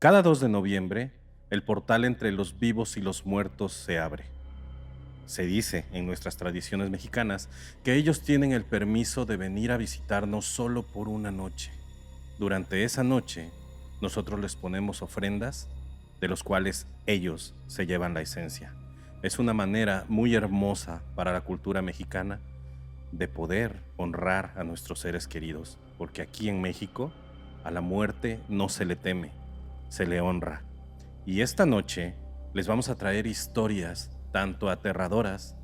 Cada 2 de noviembre, el portal entre los vivos y los muertos se abre. Se dice en nuestras tradiciones mexicanas que ellos tienen el permiso de venir a visitarnos solo por una noche. Durante esa noche, nosotros les ponemos ofrendas de los cuales ellos se llevan la esencia. Es una manera muy hermosa para la cultura mexicana de poder honrar a nuestros seres queridos, porque aquí en México a la muerte no se le teme, se le honra. Y esta noche les vamos a traer historias tanto aterradoras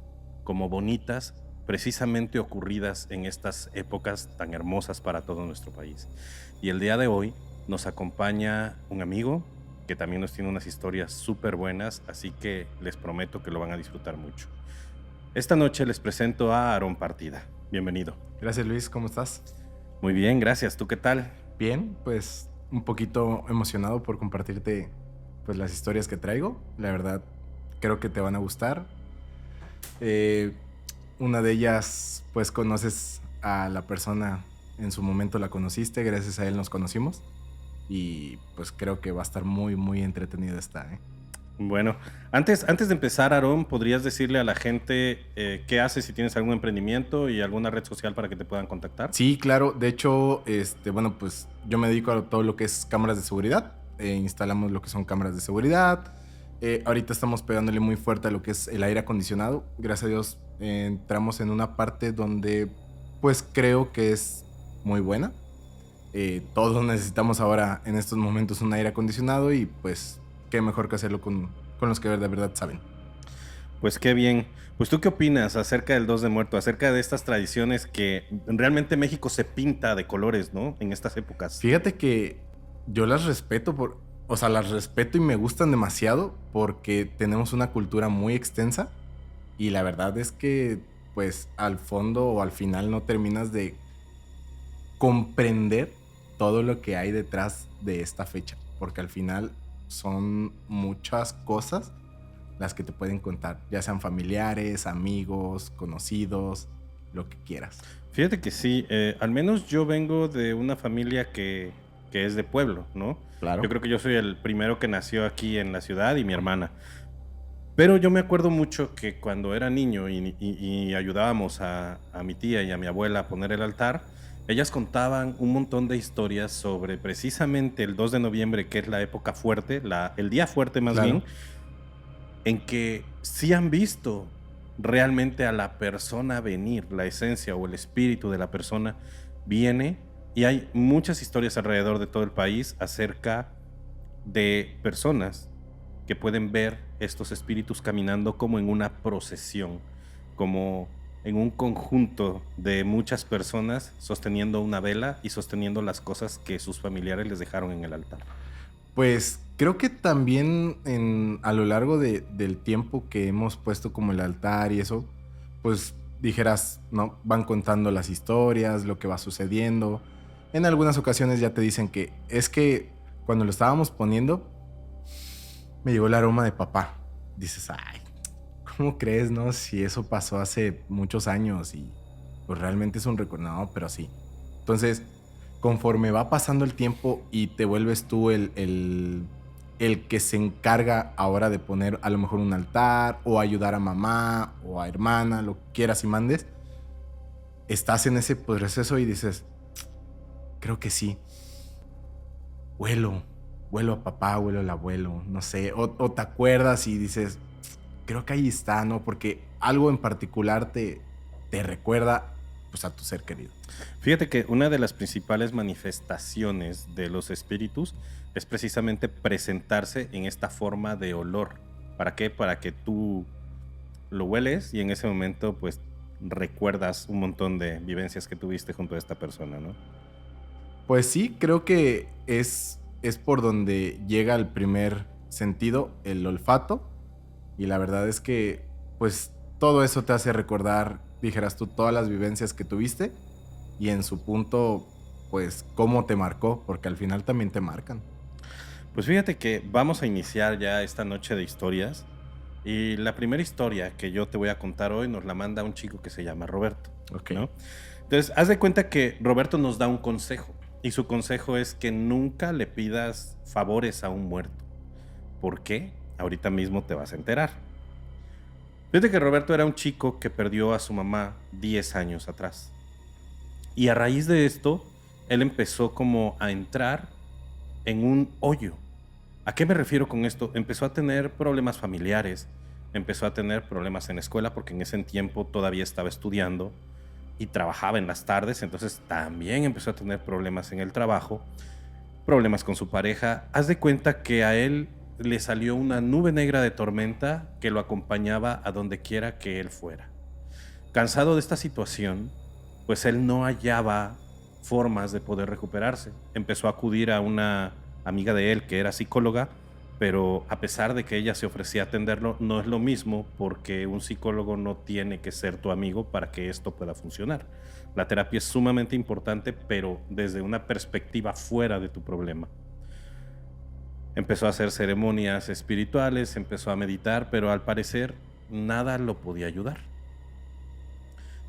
como bonitas, precisamente ocurridas en estas épocas tan hermosas para todo nuestro país. Y el día de hoy nos acompaña un amigo que también nos tiene unas historias súper buenas, así que les prometo que lo van a disfrutar mucho. Esta noche les presento a Aarón Partida. Bienvenido. Gracias Luis, ¿cómo estás? Muy bien, gracias. ¿Tú qué tal? Bien, pues un poquito emocionado por compartirte pues las historias que traigo. La verdad, creo que te van a gustar. Una de ellas, pues conoces a la persona, en su momento la conociste, gracias a él nos conocimos. Y pues creo que va a estar muy, muy entretenida esta, ¿eh? Bueno, antes de empezar, Aarón, ¿podrías decirle a la gente qué haces, si tienes algún emprendimiento y alguna red social para que te puedan contactar? Sí, claro. De hecho, bueno, pues yo me dedico a todo lo que es cámaras de seguridad. Instalamos lo que son cámaras de seguridad. Ahorita estamos pegándole muy fuerte a lo que es el aire acondicionado. Gracias a Dios entramos en una parte donde pues creo que es muy buena. Todos necesitamos ahora en estos momentos un aire acondicionado y pues qué mejor que hacerlo con los que de verdad saben. Pues qué bien. Pues tú qué opinas acerca del 2 de Muerto, acerca de estas tradiciones que realmente México se pinta de colores, ¿no? En estas épocas. Fíjate que yo las respeto o sea, las respeto y me gustan demasiado porque tenemos una cultura muy extensa y la verdad es que pues al fondo o al final no terminas de comprender todo lo que hay detrás de esta fecha, porque al final son muchas cosas las que te pueden contar, ya sean familiares, amigos, conocidos, lo que quieras. Fíjate que sí, al menos yo vengo de una familia que es de pueblo, ¿no? Claro. Yo creo que yo soy el primero que nació aquí en la ciudad y mi hermana. Pero yo me acuerdo mucho que cuando era niño y ayudábamos a mi tía y a mi abuela a poner el altar, ellas contaban un montón de historias sobre precisamente el 2 de noviembre, que es la época fuerte, el día fuerte más Claro. bien, en que sí han visto realmente a la persona venir, la esencia o el espíritu de la persona viene, y hay muchas historias alrededor de todo el país acerca de personas que pueden ver estos espíritus caminando como en una procesión, como en un conjunto de muchas personas sosteniendo una vela y sosteniendo las cosas que sus familiares les dejaron en el altar. Pues creo que también a lo largo del tiempo que hemos puesto como el altar y eso, pues dijeras, ¿no? Van contando las historias, lo que va sucediendo. En algunas ocasiones ya te dicen que es que cuando lo estábamos poniendo, me llegó el aroma de papá. Dices, ay, ¿cómo crees, no? Si eso pasó hace muchos años y pues realmente es un recuerdo. No, pero sí. Entonces, conforme va pasando el tiempo y te vuelves tú el que se encarga ahora de poner a lo mejor un altar o ayudar a mamá o a hermana, lo que quieras y mandes, estás en ese proceso y dices, creo que sí, huelo, huelo a papá, huelo al abuelo, no sé, o te acuerdas y dices, creo que ahí está, ¿no? Porque algo en particular te recuerda pues a tu ser querido. Fíjate que una de las principales manifestaciones de los espíritus es precisamente presentarse en esta forma de olor. ¿Para qué? Para que tú lo hueles y en ese momento pues recuerdas un montón de vivencias que tuviste junto a esta persona, ¿no? Pues sí, creo que es por donde llega el primer sentido, el olfato. Y la verdad es que, pues, todo eso te hace recordar, dijeras tú, todas las vivencias que tuviste. Y en su punto, pues, cómo te marcó, porque al final también te marcan. Pues fíjate que vamos a iniciar ya esta noche de historias y la primera historia que yo te voy a contar hoy nos la manda un chico que se llama Roberto, Ok. ¿no? Entonces, haz de cuenta que Roberto nos da un consejo. Y su consejo es que nunca le pidas favores a un muerto. ¿Por qué? Ahorita mismo te vas a enterar. Fíjate que Roberto era un chico que perdió a su mamá 10 años atrás. Y a raíz de esto, él empezó como a entrar en un hoyo. ¿A qué me refiero con esto? Empezó a tener problemas familiares, empezó a tener problemas en la escuela porque en ese tiempo todavía estaba estudiando y trabajaba en las tardes, entonces también empezó a tener problemas en el trabajo, problemas con su pareja. Haz de cuenta que a él le salió una nube negra de tormenta que lo acompañaba a donde quiera que él fuera. Cansado de esta situación, pues él no hallaba formas de poder recuperarse. Empezó a acudir a una amiga de él que era psicóloga, pero a pesar de que ella se ofrecía a atenderlo, no es lo mismo porque un psicólogo no tiene que ser tu amigo para que esto pueda funcionar. La terapia es sumamente importante, pero desde una perspectiva fuera de tu problema. Empezó a hacer ceremonias espirituales, empezó a meditar, pero al parecer nada lo podía ayudar.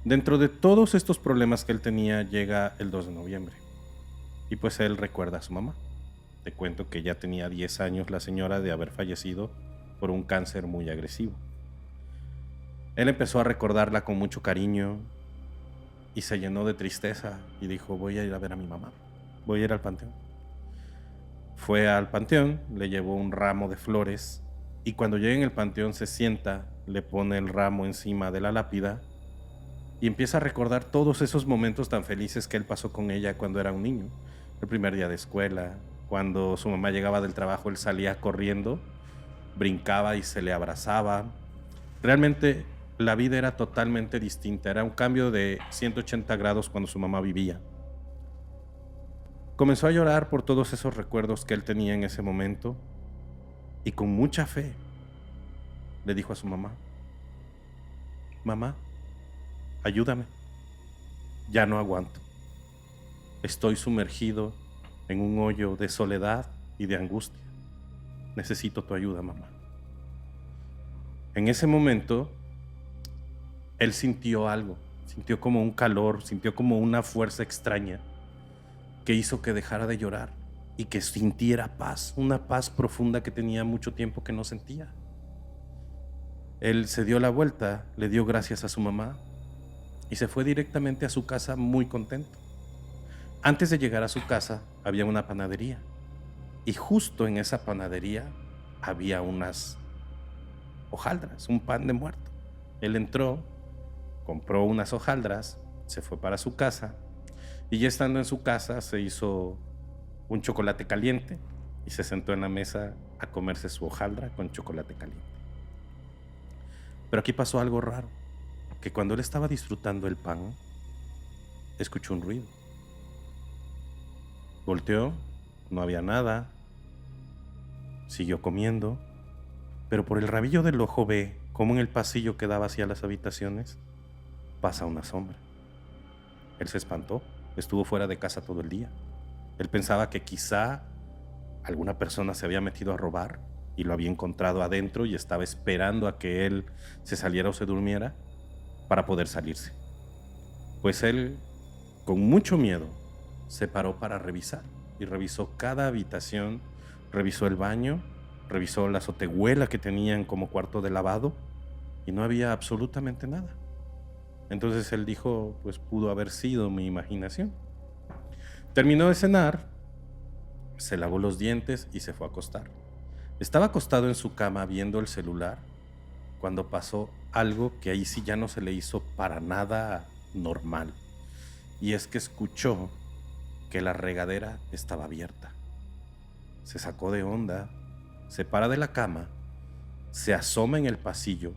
Dentro de todos estos problemas que él tenía, llega el 2 de noviembre. Y pues él recuerda a su mamá. Te cuento que ya tenía 10 años la señora de haber fallecido por un cáncer muy agresivo. Él empezó a recordarla con mucho cariño y se llenó de tristeza y dijo, voy a ir a ver a mi mamá, voy a ir al panteón. Fue al panteón, le llevó un ramo de flores y cuando llega en el panteón se sienta, le pone el ramo encima de la lápida y empieza a recordar todos esos momentos tan felices que él pasó con ella cuando era un niño. El primer día de escuela, cuando su mamá llegaba del trabajo, él salía corriendo, brincaba y se le abrazaba. Realmente la vida era totalmente distinta, era un cambio de 180 grados cuando su mamá vivía. Comenzó a llorar por todos esos recuerdos que él tenía en ese momento y con mucha fe le dijo a su mamá, mamá, ayúdame, ya no aguanto. Estoy sumergido en un hoyo de soledad y de angustia. Necesito tu ayuda, mamá. En ese momento, él sintió algo, sintió como un calor, sintió como una fuerza extraña que hizo que dejara de llorar y que sintiera paz, una paz profunda que tenía mucho tiempo que no sentía. Él se dio la vuelta, le dio gracias a su mamá y se fue directamente a su casa muy contento. Antes de llegar a su casa había una panadería y justo en esa panadería había unas hojaldras, un pan de muerto. Él entró, compró unas hojaldras, se fue para su casa y ya estando en su casa se hizo un chocolate caliente y se sentó en la mesa a comerse su hojaldra con chocolate caliente. Pero aquí pasó algo raro, que cuando él estaba disfrutando el pan, escuchó un ruido. Volteó, no había nada, siguió comiendo, pero por el rabillo del ojo ve cómo en el pasillo que daba hacia las habitaciones pasa una sombra. Él se espantó, estuvo fuera de casa todo el día. Él pensaba que quizá alguna persona se había metido a robar y lo había encontrado adentro y estaba esperando a que él se saliera o se durmiera para poder salirse. Pues él, con mucho miedo, se paró para revisar y revisó cada habitación, revisó el baño, revisó la azotehuela que tenían como cuarto de lavado y no había absolutamente nada. Entonces él dijo, pues pudo haber sido mi imaginación. Terminó de cenar, se lavó los dientes y se fue a acostar. Estaba acostado en su cama viendo el celular cuando pasó algo que ahí sí ya no se le hizo para nada normal. Y es que escuchó que la regadera estaba abierta. Se sacó de onda, se para de la cama, se asoma en el pasillo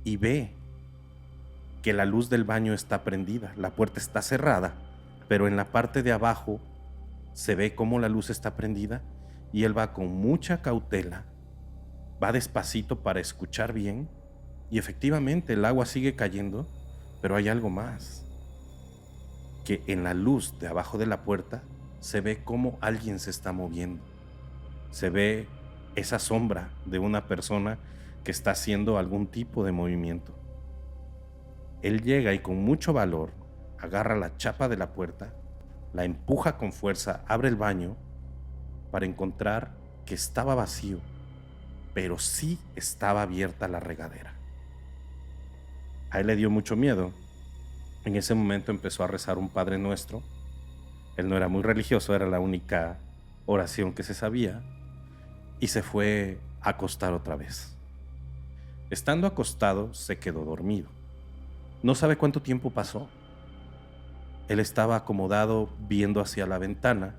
y ve que la luz del baño está prendida, la puerta está cerrada, pero en la parte de abajo se ve cómo la luz está prendida y él va con mucha cautela, va despacito para escuchar bien y efectivamente el agua sigue cayendo, pero hay algo más, que en la luz de abajo de la puerta se ve cómo alguien se está moviendo, se ve esa sombra de una persona que está haciendo algún tipo de movimiento. Él llega y con mucho valor agarra la chapa de la puerta la empuja con fuerza, abre el baño para encontrar que estaba vacío, pero sí estaba abierta la regadera. A él le dio mucho miedo. En ese momento empezó a rezar un Padre Nuestro. Él no era muy religioso, era la única oración que se sabía, y se fue a acostar otra vez. Estando acostado, se quedó dormido. No sabe cuánto tiempo pasó. Él estaba acomodado viendo hacia la ventana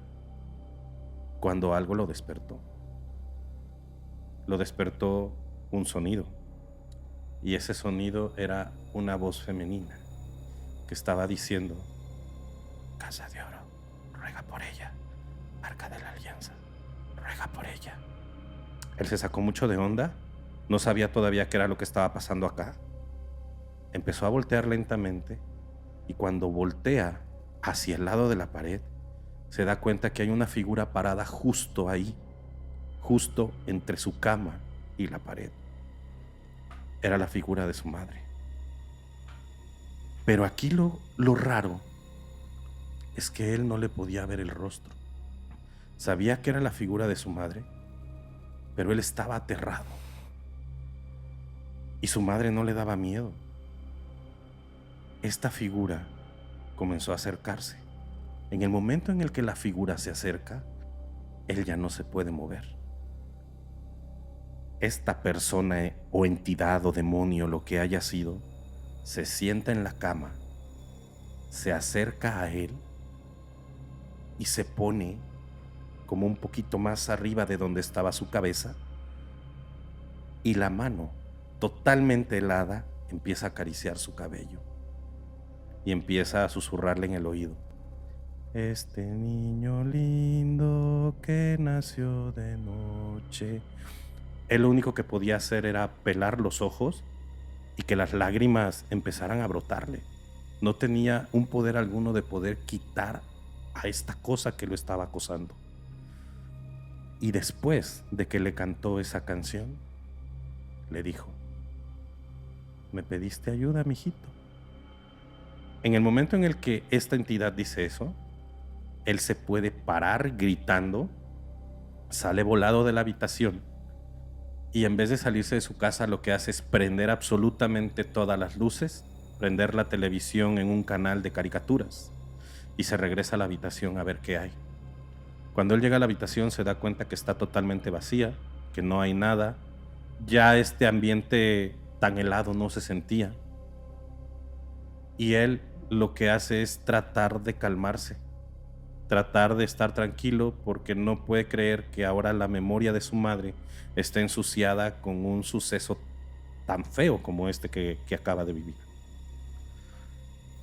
cuando algo lo despertó. Lo despertó un sonido, y ese sonido era una voz femenina que estaba diciendo: Casa de Oro, ruega por ella. Arca de la Alianza, ruega por ella. Él se sacó mucho de onda, no sabía todavía qué era lo que estaba pasando acá. Empezó a voltear lentamente, y cuando voltea hacia el lado de la pared, se da cuenta que hay una figura parada justo ahí, justo entre su cama y la pared. Era la figura de su madre. Pero aquí lo raro es que él no le podía ver el rostro. Sabía que era la figura de su madre, pero él estaba aterrado. Y su madre no le daba miedo. Esta figura comenzó a acercarse. En el momento en el que la figura se acerca, él ya no se puede mover. Esta persona o entidad o demonio, lo que haya sido, se sienta en la cama, se acerca a él y se pone como un poquito más arriba de donde estaba su cabeza, y la mano, totalmente helada, empieza a acariciar su cabello y empieza a susurrarle en el oído: este niño lindo que nació de noche. Él lo único que podía hacer era pelar los ojos y que las lágrimas empezaran a brotarle. No tenía un poder alguno de poder quitar a esta cosa que lo estaba acosando. Y después de que le cantó esa canción, le dijo: ¿me pediste ayuda, mijito? En el momento en el que esta entidad dice eso, él se puede parar gritando, sale volado de la habitación, y en vez de salirse de su casa, lo que hace es prender absolutamente todas las luces, prender la televisión en un canal de caricaturas, y se regresa a la habitación a ver qué hay. Cuando él llega a la habitación, se da cuenta que está totalmente vacía, que no hay nada. Ya este ambiente tan helado no se sentía. Y él lo que hace es tratar de calmarse, tratar de estar tranquilo, porque no puede creer que ahora la memoria de su madre esté ensuciada con un suceso tan feo como este que acaba de vivir.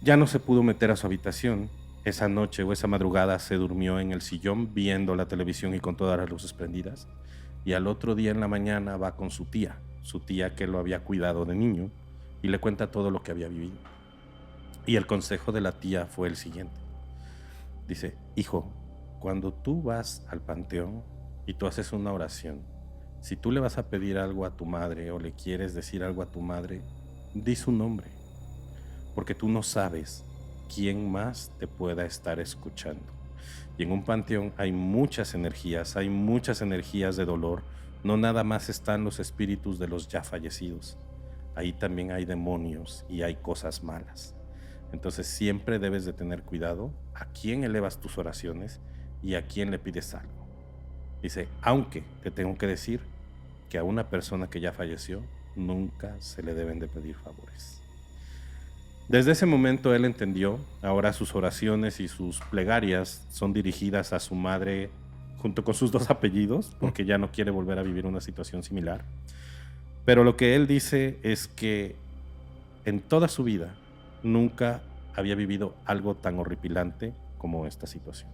Ya no se pudo meter a su habitación. Esa noche o esa madrugada se durmió en el sillón viendo la televisión y con todas las luces prendidas. Y al otro día en la mañana va con su tía que lo había cuidado de niño, y le cuenta todo lo que había vivido. Y el consejo de la tía fue el siguiente. Dice: hijo, cuando tú vas al panteón y tú haces una oración, si tú le vas a pedir algo a tu madre o le quieres decir algo a tu madre, di su nombre, porque tú no sabes quién más te pueda estar escuchando. Y en un panteón hay muchas energías de dolor. No nada más están los espíritus de los ya fallecidos. Ahí también hay demonios y hay cosas malas. Entonces siempre debes de tener cuidado a quién elevas tus oraciones y a quién le pides algo. Dice: aunque te tengo que decir que a una persona que ya falleció nunca se le deben de pedir favores. Desde ese momento él entendió. Ahora sus oraciones y sus plegarias son dirigidas a su madre junto con sus dos apellidos, porque ya no quiere volver a vivir una situación similar. Pero lo que él dice es que en toda su vida nunca había vivido algo tan horripilante como esta situación.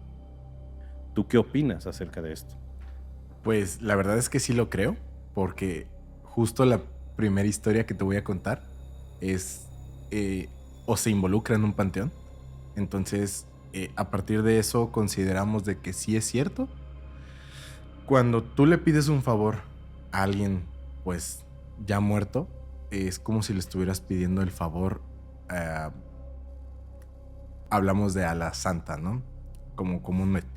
¿Tú qué opinas acerca de esto? Pues la verdad es que sí lo creo, porque justo la primera historia que te voy a contar es o se involucra en un panteón. Entonces, a partir de eso consideramos de que sí es cierto. Cuando tú le pides un favor a alguien, pues ya muerto, es como si le estuvieras pidiendo el favor. Hablamos de a la santa, ¿no? como comúnmente,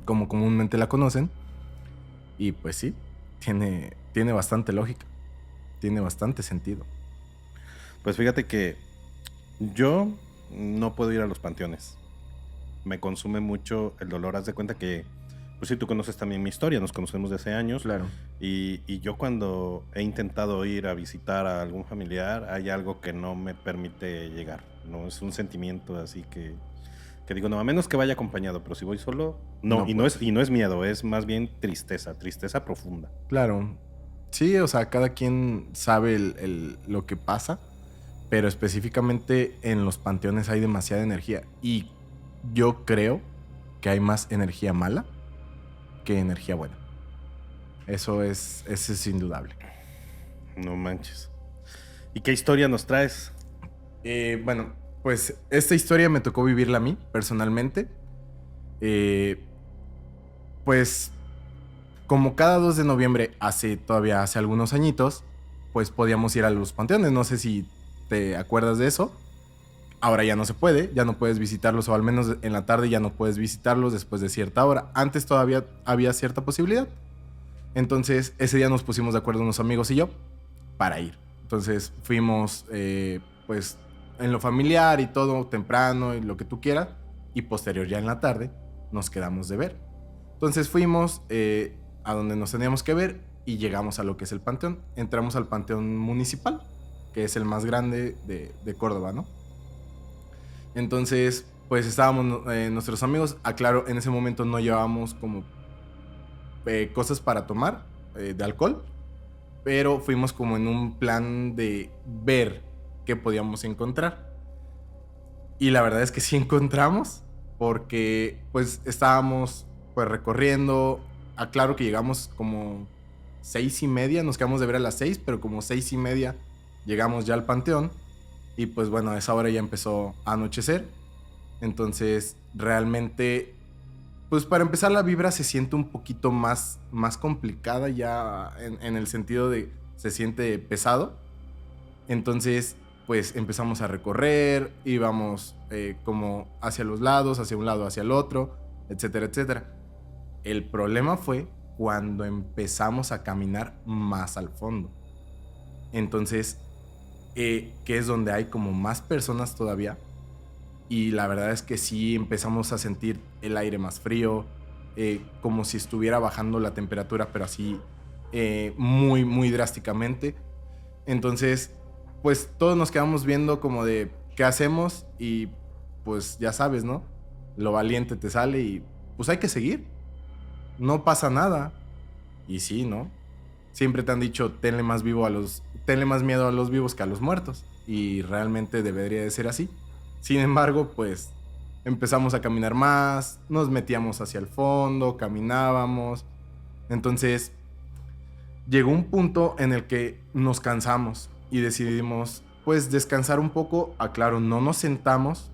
como comúnmente la conocen. Y pues sí, tiene bastante lógica, tiene bastante sentido. Pues fíjate que yo no puedo ir a los panteones. Me consume mucho el dolor. Haz de cuenta que, pues sí, tú conoces también mi historia, nos conocemos de hace años. Claro. Y yo cuando he intentado ir a visitar a algún familiar, hay algo que no me permite llegar. No es un sentimiento así que digo, no, a menos que vaya acompañado, pero si voy solo, no, No y puedes. no es miedo, es más bien tristeza profunda. Claro. Sí, o sea, cada quien sabe lo que pasa, pero específicamente en los panteones hay demasiada energía. Y yo creo que hay más energía mala que energía buena. Eso es indudable. No manches. ¿Y qué historia nos traes? Bueno, pues esta historia me tocó vivirla a mí, personalmente. Pues como cada 2 de noviembre, todavía hace algunos añitos, pues podíamos ir a los panteones. No sé si te acuerdas de eso. Ahora ya no se puede, ya no puedes visitarlos, o al menos en la tarde ya no puedes visitarlos después de cierta hora. Antes todavía había cierta posibilidad. Entonces ese día nos pusimos de acuerdo unos amigos y yo para ir. Entonces fuimos pues en lo familiar y todo temprano y lo que tú quieras. Y posterior ya en la tarde nos quedamos de ver. Entonces fuimos a donde nos teníamos que ver y llegamos a lo que es el panteón. Entramos al panteón municipal, que es el más grande de Córdoba, ¿no? Entonces, pues estábamos nuestros amigos. Aclaro, en ese momento no llevábamos como cosas para tomar de alcohol, pero fuimos como en un plan de ver qué podíamos encontrar. Y la verdad es que sí encontramos, porque pues estábamos pues recorriendo. Aclaro que llegamos como 6:30, nos quedamos de ver a las 6, pero como 6:30 llegamos ya al panteón. Y pues bueno, a esa hora ya empezó a anochecer. Entonces realmente, pues para empezar, la vibra se siente un poquito más complicada ya en el sentido de se siente pesado. Entonces pues empezamos a recorrer, íbamos como hacia los lados, hacia un lado, hacia el otro, etcétera, etcétera. El problema fue cuando empezamos a caminar más al fondo. Entonces, que es donde hay como más personas todavía. Y la verdad es que sí empezamos a sentir el aire más frío, como si estuviera bajando la temperatura, pero así muy, muy drásticamente. Entonces, pues todos nos quedamos viendo como de qué hacemos y pues ya sabes, ¿no? Lo valiente te sale y pues hay que seguir. No pasa nada. Y sí, ¿no? Siempre te han dicho, tenle más miedo a los vivos que a los muertos. Y realmente debería de ser así. Sin embargo, pues empezamos a caminar más, nos metíamos hacia el fondo, caminábamos. Entonces, llegó un punto en el que nos cansamos y decidimos, pues, descansar un poco. Aclaro, no nos sentamos,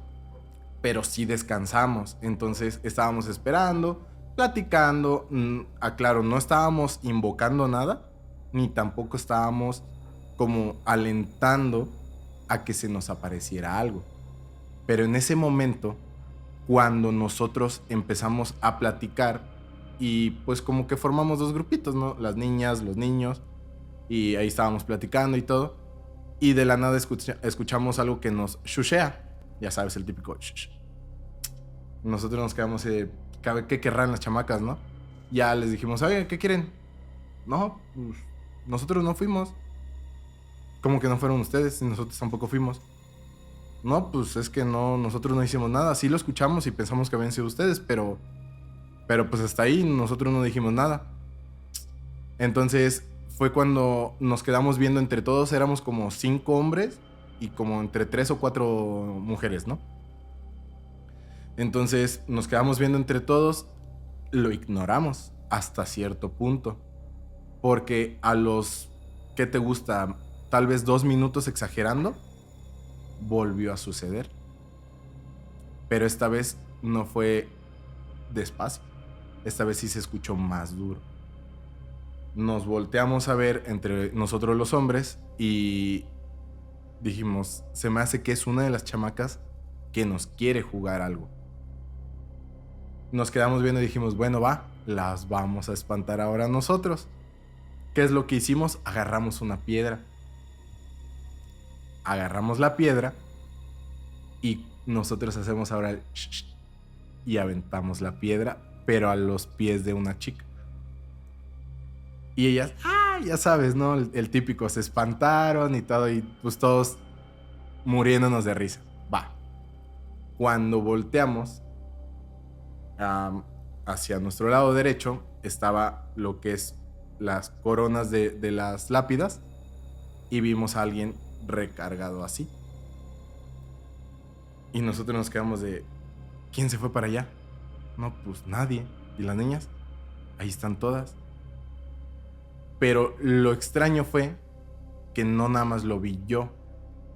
pero sí descansamos. Entonces, estábamos esperando, platicando. Aclaro, no estábamos invocando nada, ni tampoco estábamos como alentando a que se nos apareciera algo. Pero en ese momento, cuando nosotros empezamos a platicar y pues como que formamos dos grupitos, ¿no? Las niñas, los niños, y ahí estábamos platicando y todo, y de la nada escuchamos algo que nos shushea. Ya sabes, el típico shush. Nosotros nos quedamos ¿qué querrán las chamacas, no? Ya les dijimos, oye, ¿qué quieren? No, pues nosotros no fuimos. ¿Cómo que no fueron ustedes? Y nosotros tampoco fuimos. No, pues es que no, nosotros no hicimos nada. Sí lo escuchamos y pensamos que habían sido ustedes, pero pues hasta ahí nosotros no dijimos nada. Entonces fue cuando nos quedamos viendo entre todos. Éramos como 5 hombres y como entre 3 o 4 mujeres, ¿no? Entonces nos quedamos viendo entre todos. Lo ignoramos hasta cierto punto, porque a los, ¿qué te gusta? Tal vez 2 minutos exagerando, volvió a suceder. Pero esta vez no fue despacio. Esta vez sí se escuchó más duro. Nos volteamos a ver entre nosotros los hombres y dijimos, se me hace que es una de las chamacas que nos quiere jugar algo. Nos quedamos viendo y dijimos, bueno, va, las vamos a espantar ahora nosotros. ¿Qué es lo que hicimos? Agarramos una piedra. Agarramos la piedra y nosotros hacemos ahora el y aventamos la piedra, pero a los pies de una chica. Y ellas, ya sabes, ¿no? El típico, se espantaron y todo, y pues todos muriéndonos de risa. Va. Cuando volteamos hacia nuestro lado derecho, estaba lo que es las coronas de las lápidas, y vimos a alguien recargado así. Y nosotros nos quedamos de, ¿quién se fue para allá? No, pues nadie. ¿Y las niñas? Ahí están todas. Pero lo extraño fue que no nada más lo vi yo,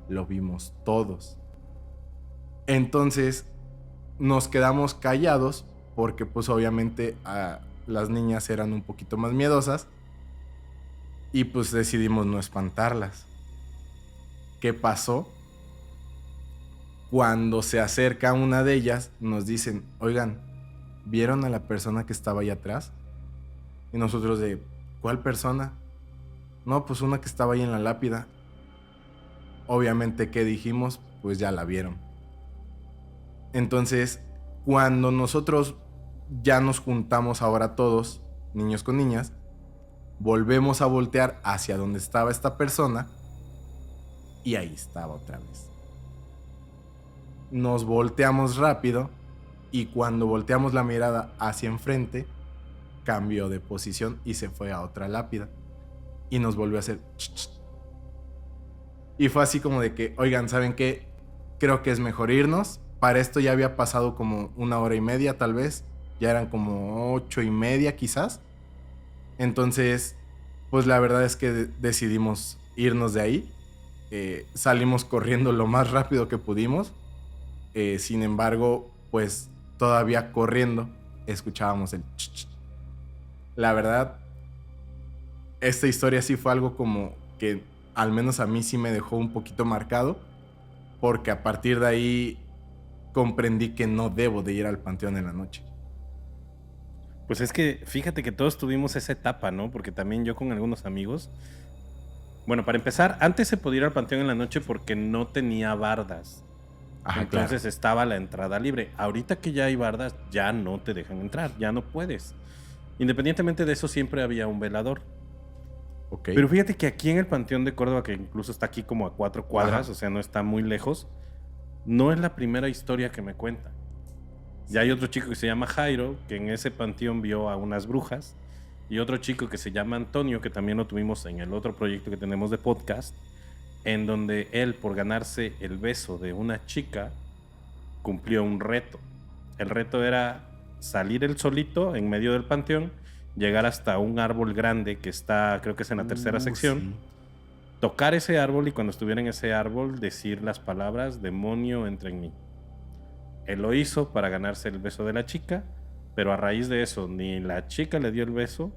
lo vimos todos. Entonces nos quedamos callados porque pues obviamente las niñas eran un poquito más miedosas y pues decidimos no espantarlas. ¿Qué pasó? Cuando se acerca una de ellas, nos dicen, oigan, ¿vieron a la persona que estaba ahí atrás? Y nosotros de, ¿cuál persona? No, pues una que estaba ahí en la lápida. Obviamente, ¿qué dijimos? Pues ya la vieron. Entonces, cuando nosotros ya nos juntamos ahora todos, niños con niñas, volvemos a voltear hacia donde estaba esta persona y ahí estaba otra vez. Nos volteamos rápido y cuando volteamos la mirada hacia enfrente, cambió de posición y se fue a otra lápida y nos volvió a hacer y fue así como de que, oigan, ¿saben qué? Creo que es mejor irnos. Para esto ya había pasado como 1 hora y media tal vez, ya eran como 8:30 quizás. Entonces pues la verdad es que decidimos irnos de ahí. Salimos corriendo lo más rápido que pudimos. Sin embargo, pues todavía corriendo escuchábamos el La verdad, esta historia sí fue algo como que al menos a mí sí me dejó un poquito marcado, porque a partir de ahí comprendí que no debo de ir al panteón en la noche. Pues es que fíjate que todos tuvimos esa etapa, ¿no? Porque también yo con algunos amigos, bueno, para empezar, antes se podía ir al panteón en la noche porque no tenía bardas. Ajá, Entonces claro. estaba la entrada libre. Ahorita que ya hay bardas, ya no te dejan entrar, ya no puedes. Independientemente de eso, siempre había un velador. Ok. Pero fíjate que aquí en el Panteón de Córdoba, que incluso está aquí como a 4 cuadras, Ajá. o sea, no está muy lejos, no es la primera historia que me cuenta. Ya hay otro chico que se llama Jairo, que en ese panteón vio a unas brujas, y otro chico que se llama Antonio, que también lo tuvimos en el otro proyecto que tenemos de podcast, en donde él, por ganarse el beso de una chica, cumplió un reto. El reto era salir él solito en medio del panteón, llegar hasta un árbol grande que está, creo que es en la tercera sección, Sí. tocar ese árbol y cuando estuviera en ese árbol decir las palabras demonio entra en mí. Él lo hizo para ganarse el beso de la chica, pero a raíz de eso ni la chica le dio el beso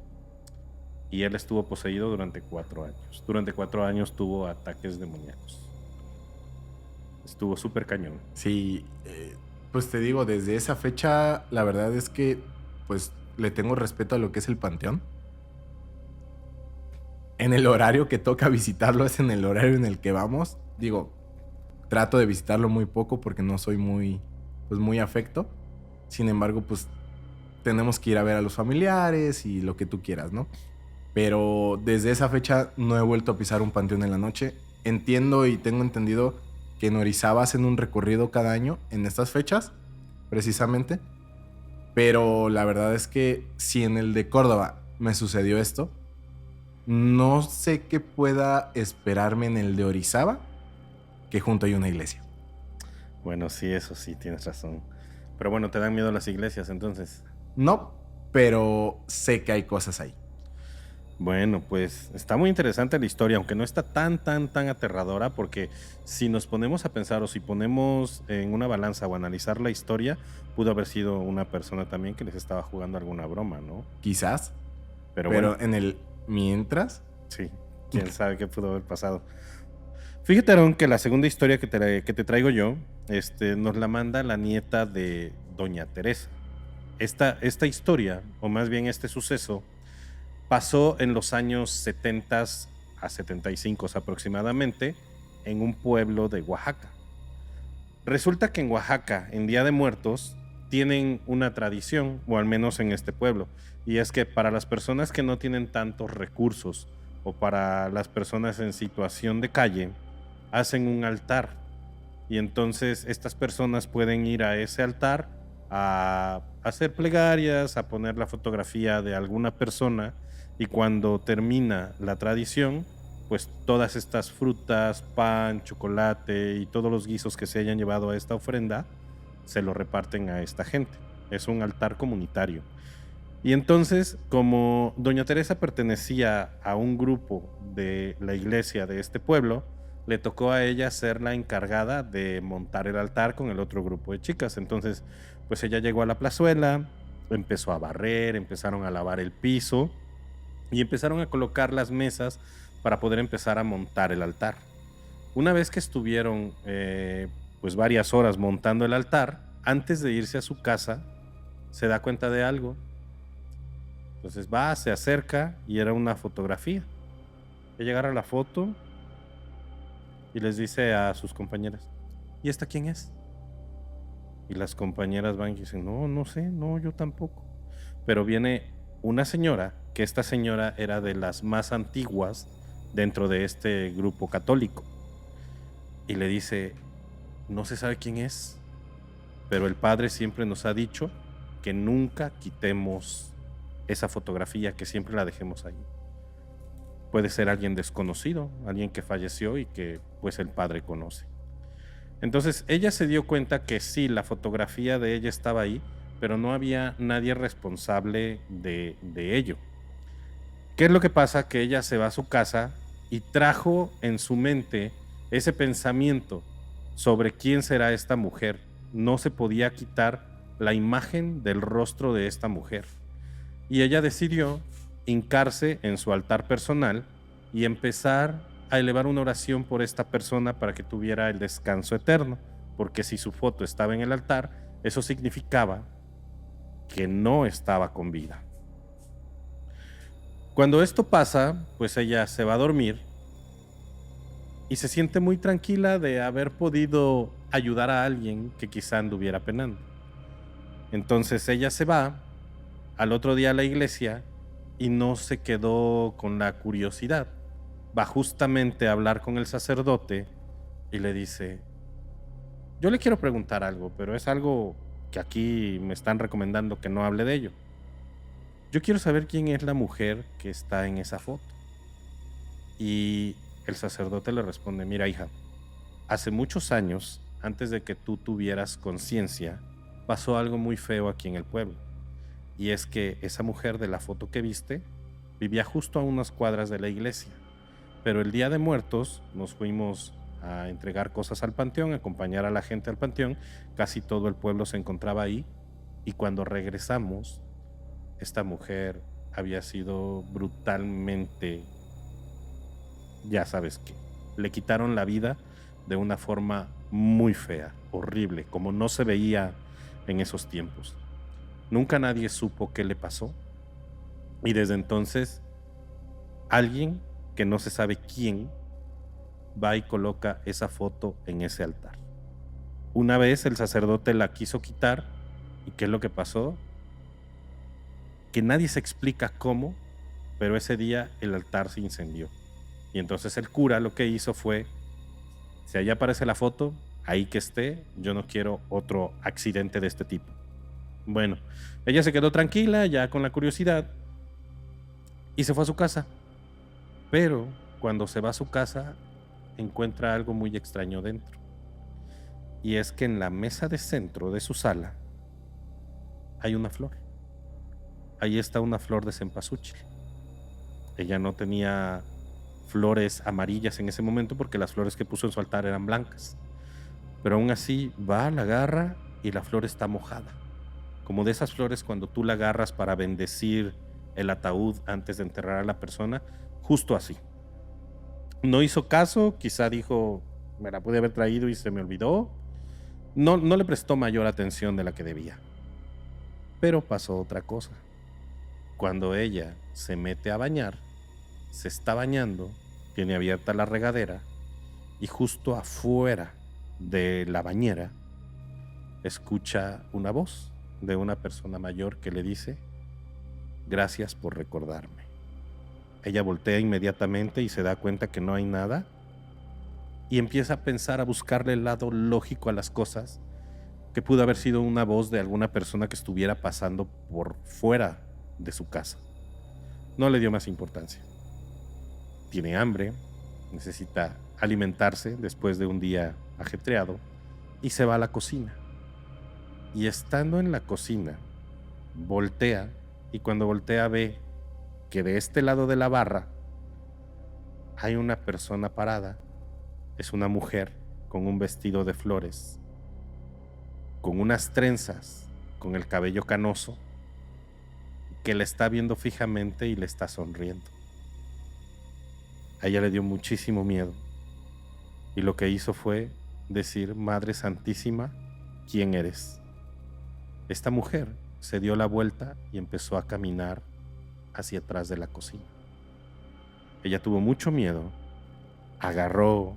y él estuvo poseído durante 4 años. Durante 4 años tuvo ataques demoníacos. Estuvo súper cañón. Sí, pues te digo, desde esa fecha, la verdad es que pues le tengo respeto a lo que es el panteón. En el horario que toca visitarlo es en el horario en el que vamos. Digo, trato de visitarlo muy poco porque no soy muy afecto. Sin embargo, pues tenemos que ir a ver a los familiares y lo que tú quieras, ¿no? Pero desde esa fecha no he vuelto a pisar un panteón en la noche. Entiendo y tengo entendido que en Orizaba hacen un recorrido cada año en estas fechas, precisamente. Pero la verdad es que si en el de Córdoba me sucedió esto, no sé qué pueda esperarme en el de Orizaba, que junto hay una iglesia. Bueno, sí, eso sí, tienes razón. Pero bueno, ¿te dan miedo las iglesias entonces? No, pero sé que hay cosas ahí. Bueno, pues está muy interesante la historia, aunque no está tan aterradora, porque si nos ponemos a pensar o si ponemos en una balanza o analizar la historia, pudo haber sido una persona también que les estaba jugando alguna broma, ¿no? Quizás. Pero Pero bueno, en el mientras, sí, quién sabe qué pudo haber pasado. Fíjate, Aaron, que la segunda historia que te traigo yo, nos la manda la nieta de Doña Teresa. esta historia, o más bien este suceso, pasó en los años 70 a 75 aproximadamente, en un pueblo de Oaxaca. Resulta que en Oaxaca, en Día de Muertos, tienen una tradición, o al menos en este pueblo, y es que para las personas que no tienen tantos recursos, o para las personas en situación de calle, hacen un altar. Y entonces estas personas pueden ir a ese altar a hacer plegarias, a poner la fotografía de alguna persona, y cuando termina la tradición, pues todas estas frutas, pan, chocolate y todos los guisos que se hayan llevado a esta ofrenda se lo reparten a esta gente. Es un altar comunitario. Y entonces, como doña Teresa pertenecía a un grupo de la iglesia de este pueblo, le tocó a ella ser la encargada de montar el altar con el otro grupo de chicas. Entonces, pues ella llegó a la plazuela, empezó a barrer, empezaron a lavar el piso y empezaron a colocar las mesas para poder empezar a montar el altar. Una vez que estuvieron pues varias horas montando el altar, antes de irse a su casa, se da cuenta de algo. Entonces va, se acerca y era una fotografía. Ella agarra la foto y les dice a sus compañeras: ¿y esta quién es? Y las compañeras van y dicen: no, no sé, no, yo tampoco. Pero viene una señora, que esta señora era de las más antiguas dentro de este grupo católico, y le dice: no se sabe quién es, pero el padre siempre nos ha dicho que nunca quitemos esa fotografía, que siempre la dejemos ahí. Puede ser alguien desconocido, alguien que falleció y que pues el padre conoce. Entonces ella se dio cuenta que sí, la fotografía de ella estaba ahí, pero no había nadie responsable de ello. ¿Qué es lo que pasa? Que ella se va a su casa y trajo en su mente ese pensamiento sobre quién será esta mujer. No se podía quitar la imagen del rostro de esta mujer. Y ella decidió hincarse en su altar personal y empezar a elevar una oración por esta persona para que tuviera el descanso eterno, porque si su foto estaba en el altar, eso significaba que no estaba con vida. Cuando esto pasa, pues ella se va a dormir y se siente muy tranquila de haber podido ayudar a alguien que quizá anduviera penando. Entonces ella se va al otro día a la iglesia y no se quedó con la curiosidad. Va justamente a hablar con el sacerdote y le dice: yo le quiero preguntar algo, pero es algo que aquí me están recomendando que no hable de ello. Yo quiero saber quién es la mujer que está en esa foto. Y el sacerdote le responde: mira, hija, hace muchos años, antes de que tú tuvieras conciencia, pasó algo muy feo aquí en el pueblo. Y es que esa mujer de la foto que viste vivía justo a unas cuadras de la iglesia. Pero el Día de Muertos nos fuimos a entregar cosas al panteón, a acompañar a la gente al panteón. Casi todo el pueblo se encontraba ahí. Y cuando regresamos, esta mujer había sido brutalmente, ya sabes qué, le quitaron la vida de una forma muy fea, horrible, como no se veía en esos tiempos. Nunca nadie supo qué le pasó, y desde entonces alguien que no se sabe quién va y coloca esa foto en ese altar. Una vez el sacerdote la quiso quitar, ¿y qué es lo que pasó? Que nadie se explica cómo, pero ese día el altar se incendió. Y entonces el cura lo que hizo fue: si allá aparece la foto, ahí que esté, yo no quiero otro accidente de este tipo. Bueno, ella se quedó tranquila, ya con la curiosidad, y se fue a su casa. Pero cuando se va a su casa, encuentra algo muy extraño dentro. Y es que en la mesa de centro de su sala hay una flor. Ahí está una flor de cempasúchil. Ella no tenía flores amarillas en ese momento porque las flores que puso en su altar eran blancas. Pero aún así va, la agarra y la flor está mojada. Como de esas flores cuando tú la agarras para bendecir el ataúd antes de enterrar a la persona, justo así. No hizo caso, quizá dijo: me la pude haber traído y se me olvidó. No le prestó mayor atención de la que debía. Pero pasó otra cosa. Cuando ella se mete a bañar, se está bañando, tiene abierta la regadera y justo afuera de la bañera escucha una voz de una persona mayor que le dice: gracias por recordarme. Ella voltea inmediatamente y se da cuenta que no hay nada y empieza a pensar, a buscarle el lado lógico a las cosas, que pudo haber sido una voz de alguna persona que estuviera pasando por fuera de su casa. No le dio más importancia. Tiene hambre, necesita alimentarse después de un día ajetreado y se va a la cocina. Y estando en la cocina, voltea, y cuando voltea ve que de este lado de la barra hay una persona parada. Es una mujer con un vestido de flores, con unas trenzas, con el cabello canoso, que le está viendo fijamente y le está sonriendo. A ella le dio muchísimo miedo y lo que hizo fue decir: Madre Santísima, ¿quién eres? Esta mujer se dio la vuelta y empezó a caminar hacia atrás de la cocina. Ella tuvo mucho miedo, agarró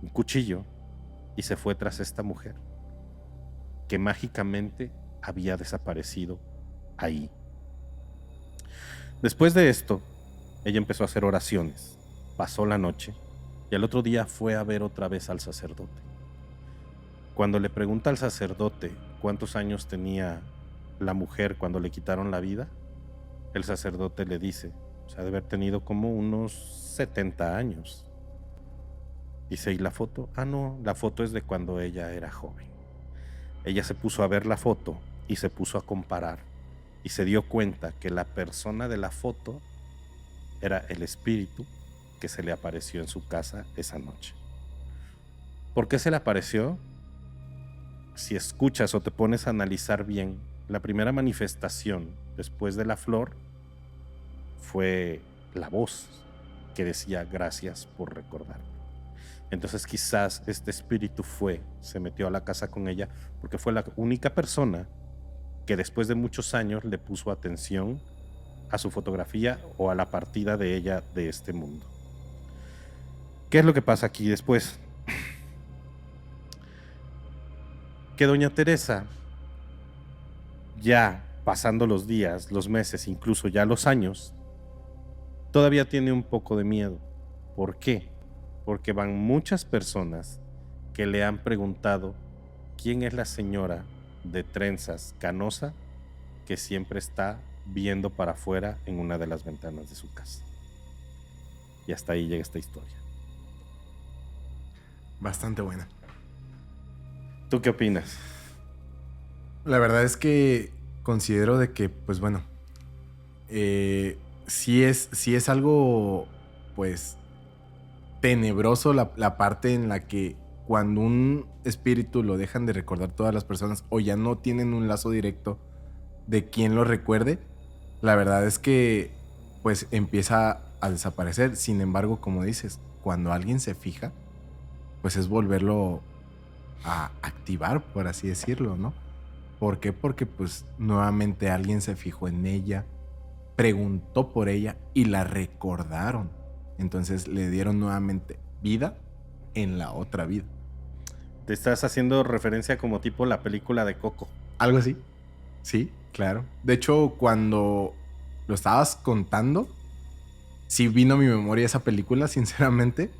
un cuchillo y se fue tras esta mujer, que mágicamente había desaparecido ahí. Después de esto, ella empezó a hacer oraciones, pasó la noche y al otro día fue a ver otra vez al sacerdote. Cuando le pregunta al sacerdote cuántos años tenía la mujer cuando le quitaron la vida, el sacerdote le dice: o sea, debe haber tenido como unos 70 años. Dice: ¿y la foto? Ah, no, la foto es de cuando ella era joven. Ella se puso a ver la foto y se puso a comparar y se dio cuenta que la persona de la foto era el espíritu que se le apareció en su casa esa noche. ¿Por qué se le apareció? Si escuchas o te pones a analizar bien, la primera manifestación después de la flor fue la voz que decía: gracias por recordarme. Entonces quizás este espíritu se metió a la casa con ella porque fue la única persona que después de muchos años le puso atención a su fotografía o a la partida de ella de este mundo. ¿Qué es lo que pasa aquí después? Que doña Teresa, ya pasando los días, los meses, incluso ya los años, todavía tiene un poco de miedo. ¿Por qué? Porque van muchas personas que le han preguntado quién es la señora de trenzas canosa que siempre está viendo para afuera en una de las ventanas de su casa. Y hasta ahí llega esta historia. Bastante buena. ¿Tú qué opinas? La verdad es que considero de que, pues bueno, sí es algo, pues, tenebroso la parte en la que cuando un espíritu lo dejan de recordar todas las personas o ya no tienen un lazo directo de quien lo recuerde, la verdad es que pues empieza a desaparecer. Sin embargo, como dices, cuando alguien se fija, pues es volverlo a activar, por así decirlo, ¿no? ¿Por qué? Porque pues nuevamente alguien se fijó en ella, preguntó por ella y la recordaron. Entonces le dieron nuevamente vida en la otra vida. Te estás haciendo referencia como tipo la película de Coco. Algo así. Sí, claro. De hecho, cuando lo estabas contando, sí vino a mi memoria esa película, sinceramente,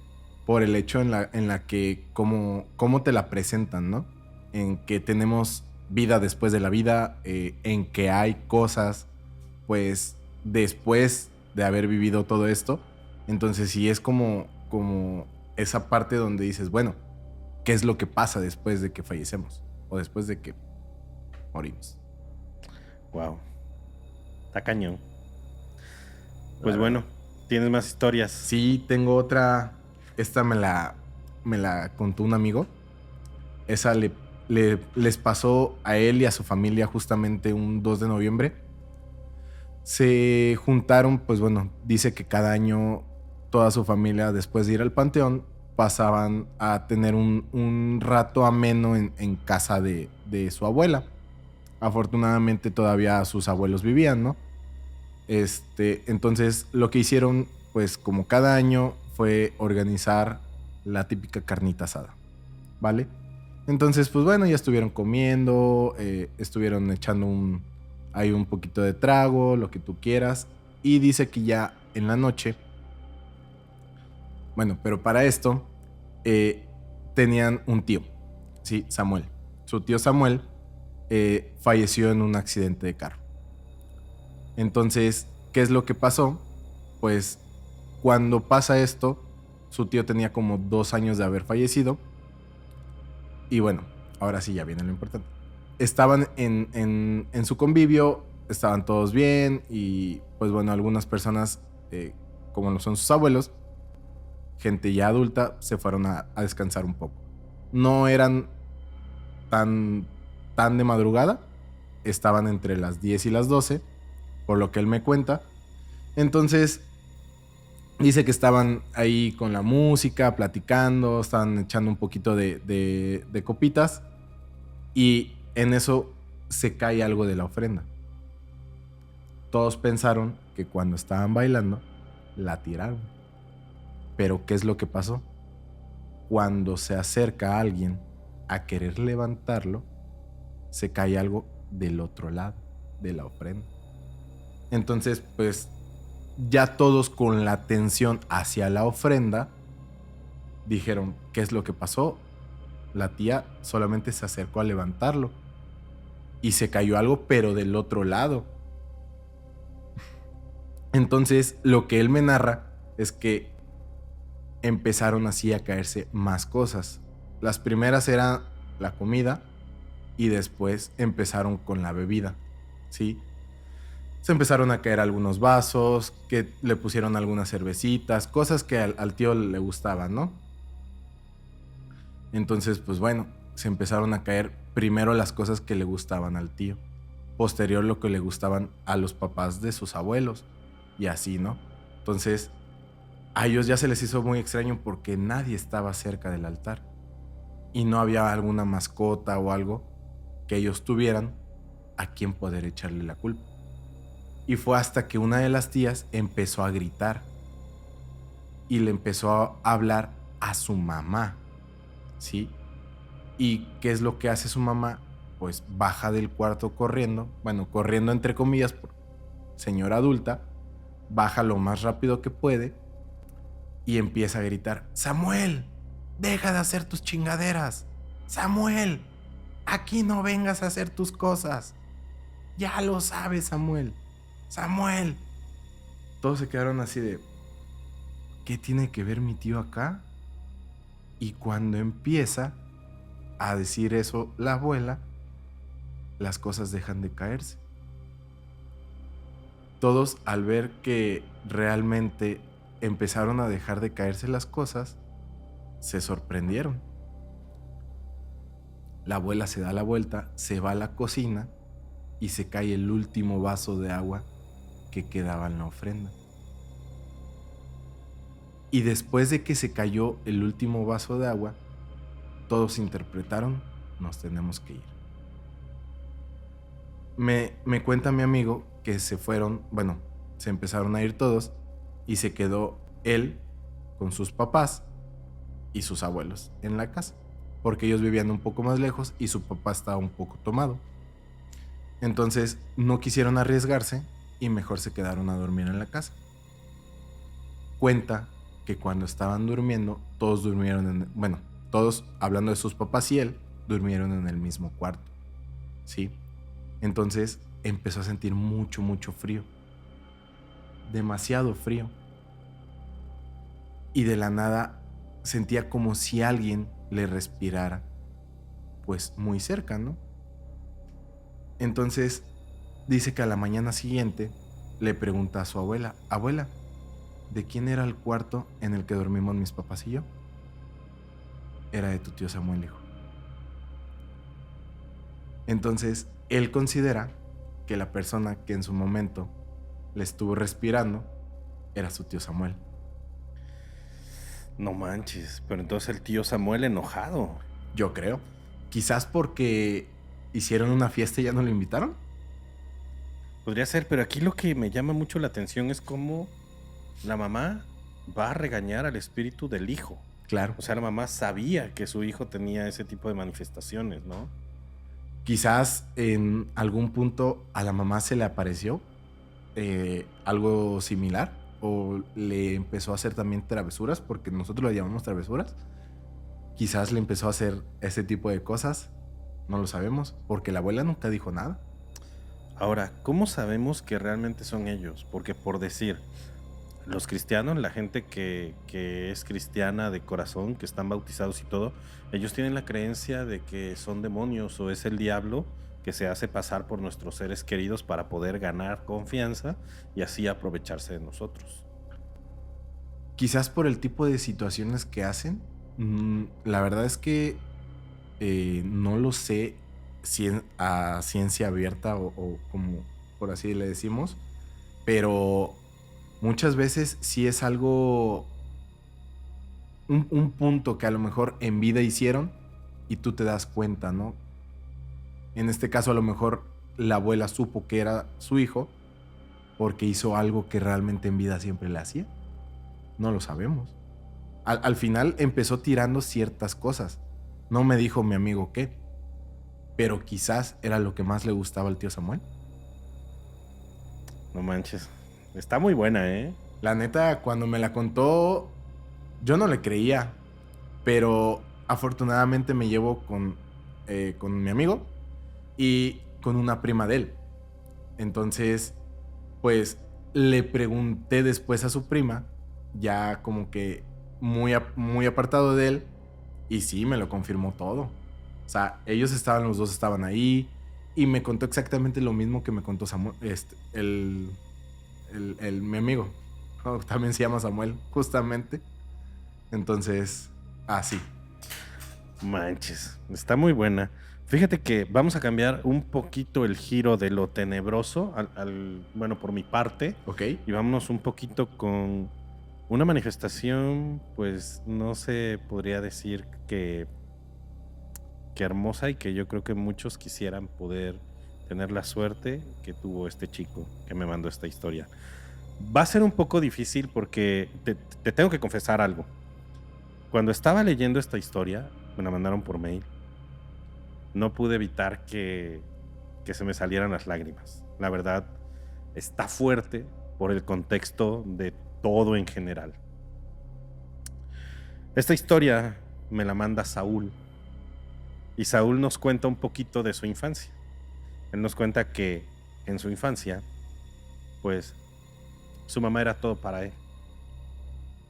por el hecho en la que cómo te la presentan, ¿no? En que tenemos vida después de la vida, en que hay cosas, pues, después de haber vivido todo esto. Entonces sí es como esa parte donde dices, bueno, ¿qué es lo que pasa después de que fallecemos? O después de que morimos. Wow. Está cañón. Pues bueno, ¿tienes más historias? Sí, tengo otra. Esta me la contó un amigo. Esa les pasó a él y a su familia justamente un 2 de noviembre. Se juntaron, pues bueno, dice que cada año toda su familia, después de ir al panteón, pasaban a tener un rato ameno en casa de su abuela. Afortunadamente todavía sus abuelos vivían, ¿no? Entonces lo que hicieron, pues como cada año, fue organizar la típica carnita asada, ¿vale? Entonces, pues bueno, ya estuvieron comiendo, estuvieron echando ahí un poquito de trago, lo que tú quieras. Y dice que ya en la noche, bueno, pero para esto tenían un tío, sí, Samuel. Su tío Samuel falleció en un accidente de carro. Entonces, ¿qué es lo que pasó? Pues cuando pasa esto, su tío tenía como 2 años de haber fallecido. Y bueno, ahora sí ya viene lo importante. Estaban en su convivio, estaban todos bien y pues bueno, algunas personas, como lo son sus abuelos, gente ya adulta, se fueron a descansar un poco. No eran tan de madrugada, estaban entre las 10 y las 12, por lo que él me cuenta. Entonces, dice que estaban ahí con la música, platicando, estaban echando un poquito de copitas y en eso se cae algo de la ofrenda. Todos pensaron que cuando estaban bailando, la tiraron. Pero ¿qué es lo que pasó? Cuando se acerca a alguien a querer levantarlo, se cae algo del otro lado de la ofrenda. Entonces, pues ya todos con la atención hacia la ofrenda dijeron, ¿qué es lo que pasó? La tía solamente se acercó a levantarlo y se cayó algo, pero del otro lado. Entonces, lo que él me narra es que empezaron así a caerse más cosas. Las primeras eran la comida y después empezaron con la bebida, ¿sí? Se empezaron a caer algunos vasos, que le pusieron algunas cervecitas, cosas que al tío le gustaban, ¿no? Entonces, pues bueno, se empezaron a caer primero las cosas que le gustaban al tío, posterior lo que le gustaban a los papás de sus abuelos, y así, ¿no? Entonces, a ellos ya se les hizo muy extraño porque nadie estaba cerca del altar y no había alguna mascota o algo que ellos tuvieran a quien poder echarle la culpa. Y fue hasta que una de las tías empezó a gritar y le empezó a hablar a su mamá, ¿sí? ¿Y qué es lo que hace su mamá? Pues baja del cuarto corriendo, bueno, corriendo entre comillas, por señora adulta, baja lo más rápido que puede y empieza a gritar, Samuel, deja de hacer tus chingaderas. Samuel, aquí no vengas a hacer tus cosas. Ya lo sabes, Samuel. Samuel. Todos se quedaron así de, ¿qué tiene que ver mi tío acá? Y cuando empieza a decir eso la abuela, las cosas dejan de caerse. Todos, al ver que realmente empezaron a dejar de caerse las cosas, se sorprendieron. La abuela se da la vuelta, se va a la cocina y se cae el último vaso de agua que quedaba en la ofrenda. Y después de que se cayó el último vaso de agua, todos interpretaron, nos tenemos que ir. Me cuenta mi amigo que se fueron, bueno, se empezaron a ir todos y se quedó él con sus papás y sus abuelos en la casa, porque ellos vivían un poco más lejos y su papá estaba un poco tomado. Entonces no quisieron arriesgarse y mejor se quedaron a dormir en la casa. Cuenta que cuando estaban durmiendo, todos durmieron todos hablando de sus papás y él, durmieron en el mismo cuarto, ¿sí? Entonces empezó a sentir mucho, mucho frío. Demasiado frío. Y de la nada sentía como si alguien le respirara, pues muy cerca, ¿no? Entonces dice que a la mañana siguiente le pregunta a su abuela, abuela, ¿de quién era el cuarto en el que dormimos mis papás y yo? Era de tu tío Samuel, hijo. Entonces él considera que la persona que en su momento le estuvo respirando era su tío Samuel. No manches, pero entonces el tío Samuel enojado. Yo creo. Quizás porque hicieron una fiesta y ya no lo invitaron. Podría ser, pero aquí lo que me llama mucho la atención es cómo la mamá va a regañar al espíritu del hijo. Claro. O sea, la mamá sabía que su hijo tenía ese tipo de manifestaciones, ¿no? Quizás en algún punto a la mamá se le apareció algo similar o le empezó a hacer también travesuras, porque nosotros lo llamamos travesuras. Quizás le empezó a hacer ese tipo de cosas, no lo sabemos, porque la abuela nunca dijo nada. Ahora, ¿cómo sabemos que realmente son ellos? Porque por decir, los cristianos, la gente que es cristiana de corazón, que están bautizados y todo, ellos tienen la creencia de que son demonios o es el diablo que se hace pasar por nuestros seres queridos para poder ganar confianza y así aprovecharse de nosotros. Quizás por el tipo de situaciones que hacen. La verdad es que no lo sé a ciencia abierta o como por así le decimos, pero muchas veces sí es algo, un punto que a lo mejor en vida hicieron y tú te das cuenta, ¿no? En este caso a lo mejor la abuela supo que era su hijo porque hizo algo que realmente en vida siempre le hacía. No lo sabemos. Al final empezó tirando ciertas cosas. No me dijo mi amigo qué, pero quizás era lo que más le gustaba al tío Samuel. No manches. Está muy buena, ¿eh? La neta, cuando me la contó, yo no le creía, pero afortunadamente me llevo con mi amigo y con una prima de él. Entonces, pues le pregunté después a su prima, ya como que muy apartado de él, y sí, me lo confirmó todo. O sea, los dos estaban ahí, y me contó exactamente lo mismo que me contó Samuel, mi amigo. Oh, también se llama Samuel, justamente. Entonces, así. Manches, está muy buena. Fíjate que vamos a cambiar un poquito el giro de lo tenebroso, bueno, por mi parte, ¿Ok? y vámonos un poquito con una manifestación, pues no se podría decir que hermosa y que yo creo que muchos quisieran poder tener la suerte que tuvo este chico que me mandó esta historia. Va a ser un poco difícil porque te tengo que confesar algo. Cuando estaba leyendo esta historia, me la mandaron por mail, no pude evitar que se me salieran las lágrimas. La verdad, está fuerte por el contexto de todo en general. Esta historia me la manda Saúl, y Saúl nos cuenta un poquito de su infancia. Él nos cuenta que en su infancia, pues, su mamá era todo para él.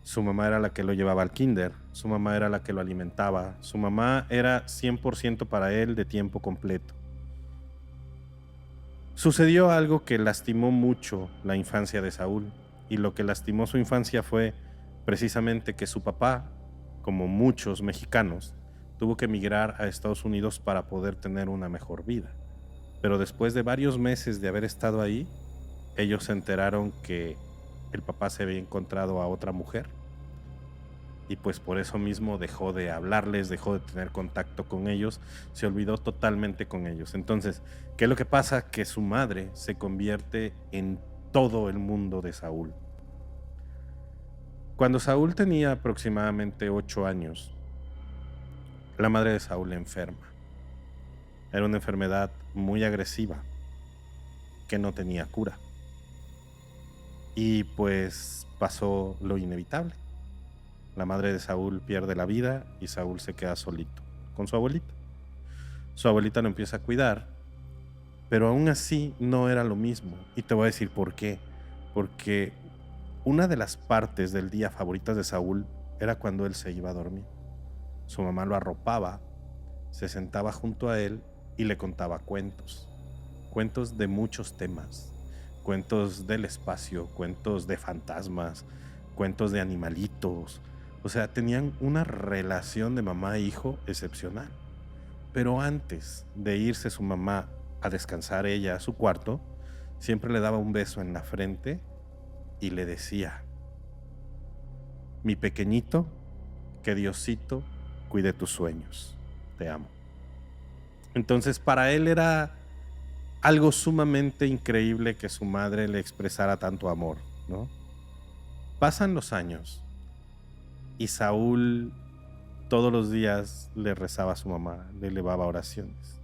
Su mamá era la que lo llevaba al kinder, su mamá era la que lo alimentaba, su mamá era 100% para él de tiempo completo. Sucedió algo que lastimó mucho la infancia de Saúl, y lo que lastimó su infancia fue precisamente que su papá, como muchos mexicanos, tuvo que emigrar a Estados Unidos para poder tener una mejor vida. Pero después de varios meses de haber estado ahí, ellos se enteraron que el papá se había encontrado a otra mujer, y pues por eso mismo dejó de hablarles, dejó de tener contacto con ellos, se olvidó totalmente con ellos. Entonces, ¿qué es lo que pasa? Que su madre se convierte en todo el mundo de Saúl. Cuando Saúl tenía aproximadamente 8 años, la madre de Saúl enferma. Era una enfermedad muy agresiva que no tenía cura. Y pues pasó lo inevitable. La madre de Saúl pierde la vida y Saúl se queda solito con su abuelita. Su abuelita lo empieza a cuidar, pero aún así no era lo mismo. Y te voy a decir por qué. Porque una de las partes del día favoritas de Saúl era cuando él se iba a dormir. Su mamá lo arropaba, se sentaba junto a él y le contaba cuentos. Cuentos de muchos temas. Cuentos del espacio, cuentos de fantasmas, cuentos de animalitos. O sea, tenían una relación de mamá e hijo excepcional. Pero antes de irse su mamá a descansar ella a su cuarto, siempre le daba un beso en la frente y le decía: mi pequeñito, que Diosito cuide tus sueños. Te amo. Entonces, para él era algo sumamente increíble que su madre le expresara tanto amor, ¿no? Pasan los años y Saúl todos los días le rezaba a su mamá, le elevaba oraciones.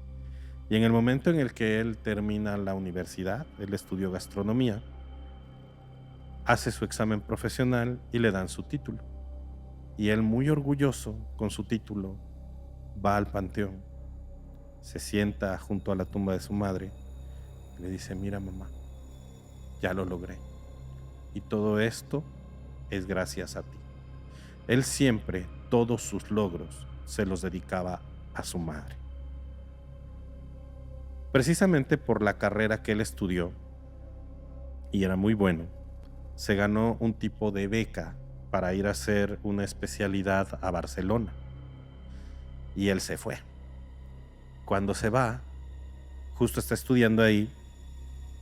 Y en el momento en el que él termina la universidad, él estudió gastronomía, hace su examen profesional y le dan su título. Y él, muy orgulloso con su título, va al panteón, se sienta junto a la tumba de su madre y le dice: mira, mamá, ya lo logré. Y todo esto es gracias a ti. Él siempre, todos sus logros, se los dedicaba a su madre. Precisamente por la carrera que él estudió, y era muy bueno, se ganó un tipo de beca para ir a hacer una especialidad a Barcelona. Y él se fue. Cuando se va, justo está estudiando ahí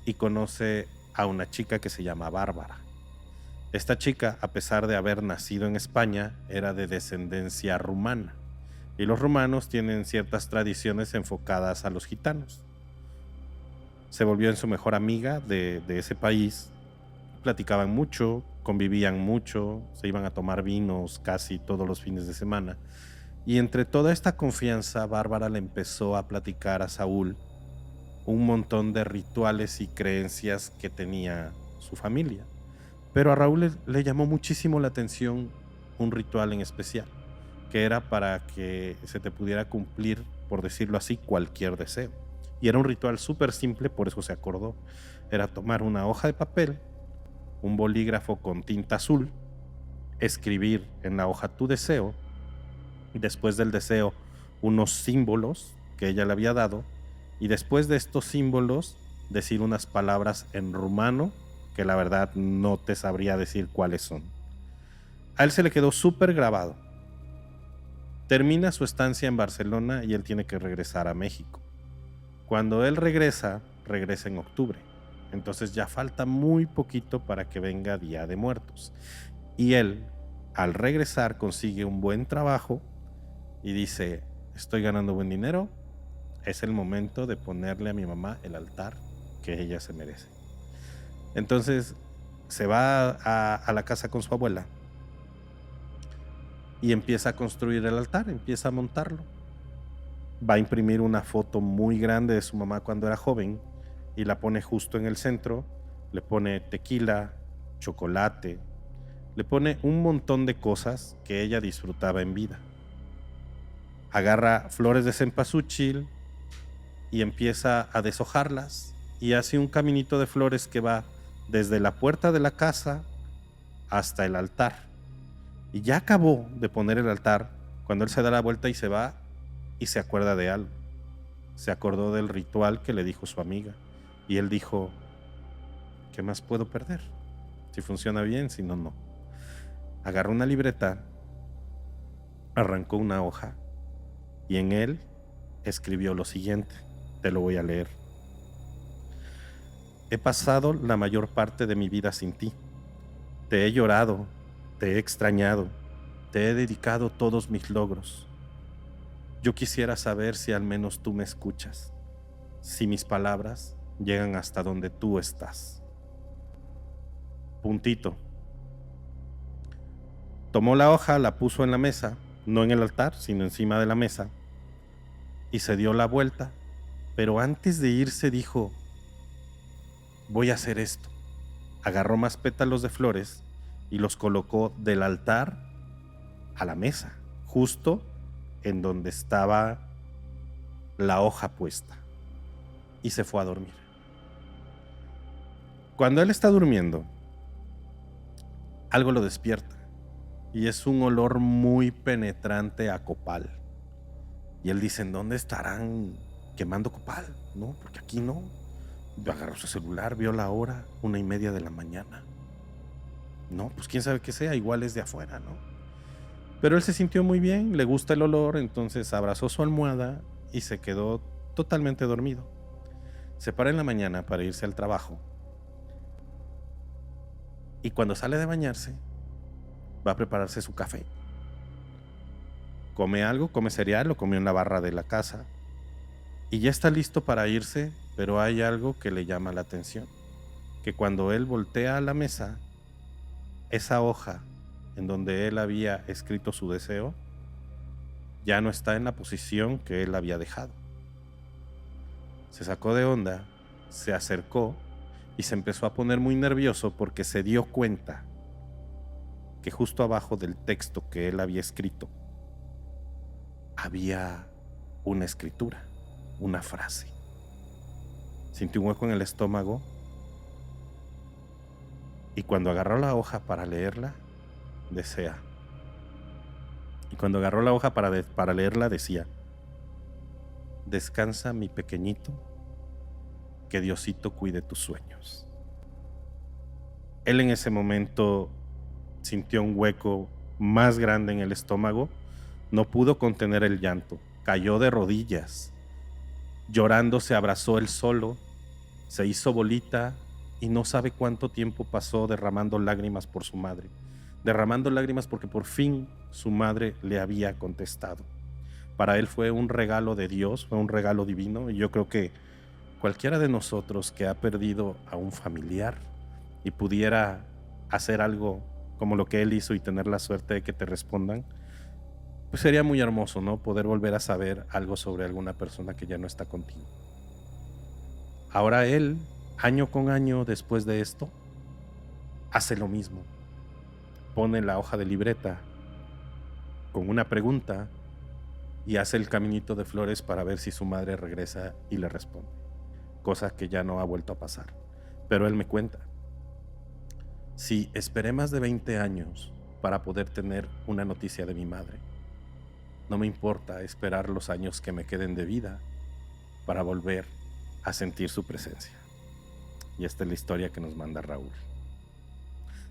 y conoce a una chica que se llama Bárbara. Esta chica, a pesar de haber nacido en España, era de descendencia rumana. Y los rumanos tienen ciertas tradiciones enfocadas a los gitanos. Se volvió en su mejor amiga de ese país. Platicaban mucho, convivían mucho, se iban a tomar vinos casi todos los fines de semana. Y entre toda esta confianza, Bárbara le empezó a platicar a Saúl un montón de rituales y creencias que tenía su familia. Pero a Raúl le llamó muchísimo la atención un ritual en especial, que era para que se te pudiera cumplir, por decirlo así, cualquier deseo. Y era un ritual súper simple, por eso se acordó. Era tomar una hoja de papel, un bolígrafo con tinta azul, escribir en la hoja tu deseo, después del deseo unos símbolos que ella le había dado, y después de estos símbolos decir unas palabras en rumano que la verdad no te sabría decir cuáles son. A él se le quedó súper grabado. Termina su estancia en Barcelona y él tiene que regresar a México. Cuando él regresa en octubre. Entonces ya falta muy poquito para que venga Día de Muertos. Y él, al regresar, consigue un buen trabajo y dice: estoy ganando buen dinero, es el momento de ponerle a mi mamá el altar que ella se merece. Entonces se va a la casa con su abuela y empieza a construir el altar, empieza a montarlo. Va a imprimir una foto muy grande de su mamá cuando era joven y la pone justo en el centro. Le pone tequila, chocolate, le pone un montón de cosas que ella disfrutaba en vida. Agarra flores de cempasúchil y empieza a deshojarlas y hace un caminito de flores que va desde la puerta de la casa hasta el altar. Y ya acabó de poner el altar cuando él se da la vuelta y se va y se acuerda de algo. Se acordó del ritual que le dijo su amiga y él dijo: ¿qué más puedo perder? Si funciona bien, si no, no. Agarró una libreta, arrancó una hoja y en él escribió lo siguiente. Te lo voy a leer. He pasado la mayor parte de mi vida sin ti. Te he llorado, te he extrañado, te he dedicado todos mis logros. Yo quisiera saber si al menos tú me escuchas, si mis palabras llegan hasta donde tú estás. Puntito. Tomó la hoja, la puso en la mesa, no en el altar, sino encima de la mesa, y se dio la vuelta, pero antes de irse dijo: voy a hacer esto. Agarró más pétalos de flores y los colocó del altar a la mesa, justo en donde estaba la hoja puesta, y se fue a dormir. Cuando él está durmiendo, algo lo despierta y es un olor muy penetrante a copal. Y él dice: ¿en dónde estarán quemando copal? No, porque aquí no. Agarró su celular, vio la hora, 1:30 de la mañana. No, pues quién sabe qué sea, igual es de afuera, ¿no? Pero él se sintió muy bien, le gusta el olor, entonces abrazó su almohada y se quedó totalmente dormido. Se para en la mañana para irse al trabajo. Y cuando sale de bañarse, va a prepararse su café. Come algo, come cereal, lo comió en la barra de la casa. y ya está listo para irse, pero hay algo que le llama la atención, que cuando él voltea a la mesa, esa hoja en donde él había escrito su deseo ya no está en la posición que él había dejado. Se sacó de onda, se acercó y se empezó a poner muy nervioso porque se dio cuenta que justo abajo del texto que él había escrito había una escritura, una frase. Sintió un hueco en el estómago y cuando agarró la hoja para leerla, decía, descansa mi pequeñito, que Diosito cuide tus sueños. Él en ese momento sintió un hueco más grande en el estómago, no pudo contener el llanto, cayó de rodillas, llorando se abrazó él solo, se hizo bolita y no sabe cuánto tiempo pasó derramando lágrimas por su madre, derramando lágrimas porque por fin su madre le había contestado. Para él fue un regalo de Dios, fue un regalo divino, y yo creo que cualquiera de nosotros que ha perdido a un familiar y pudiera hacer algo como lo que él hizo y tener la suerte de que te respondan, pues sería muy hermoso, ¿no? Poder volver a saber algo sobre alguna persona que ya no está contigo. Ahora él, año con año después de esto, hace lo mismo. Pone la hoja de libreta con una pregunta y hace el caminito de flores para ver si su madre regresa y le responde. Cosa que ya no ha vuelto a pasar. Pero él me cuenta, si esperé más de 20 años para poder tener una noticia de mi madre, no me importa esperar los años que me queden de vida para volver a sentir su presencia. Y esta es la historia que nos manda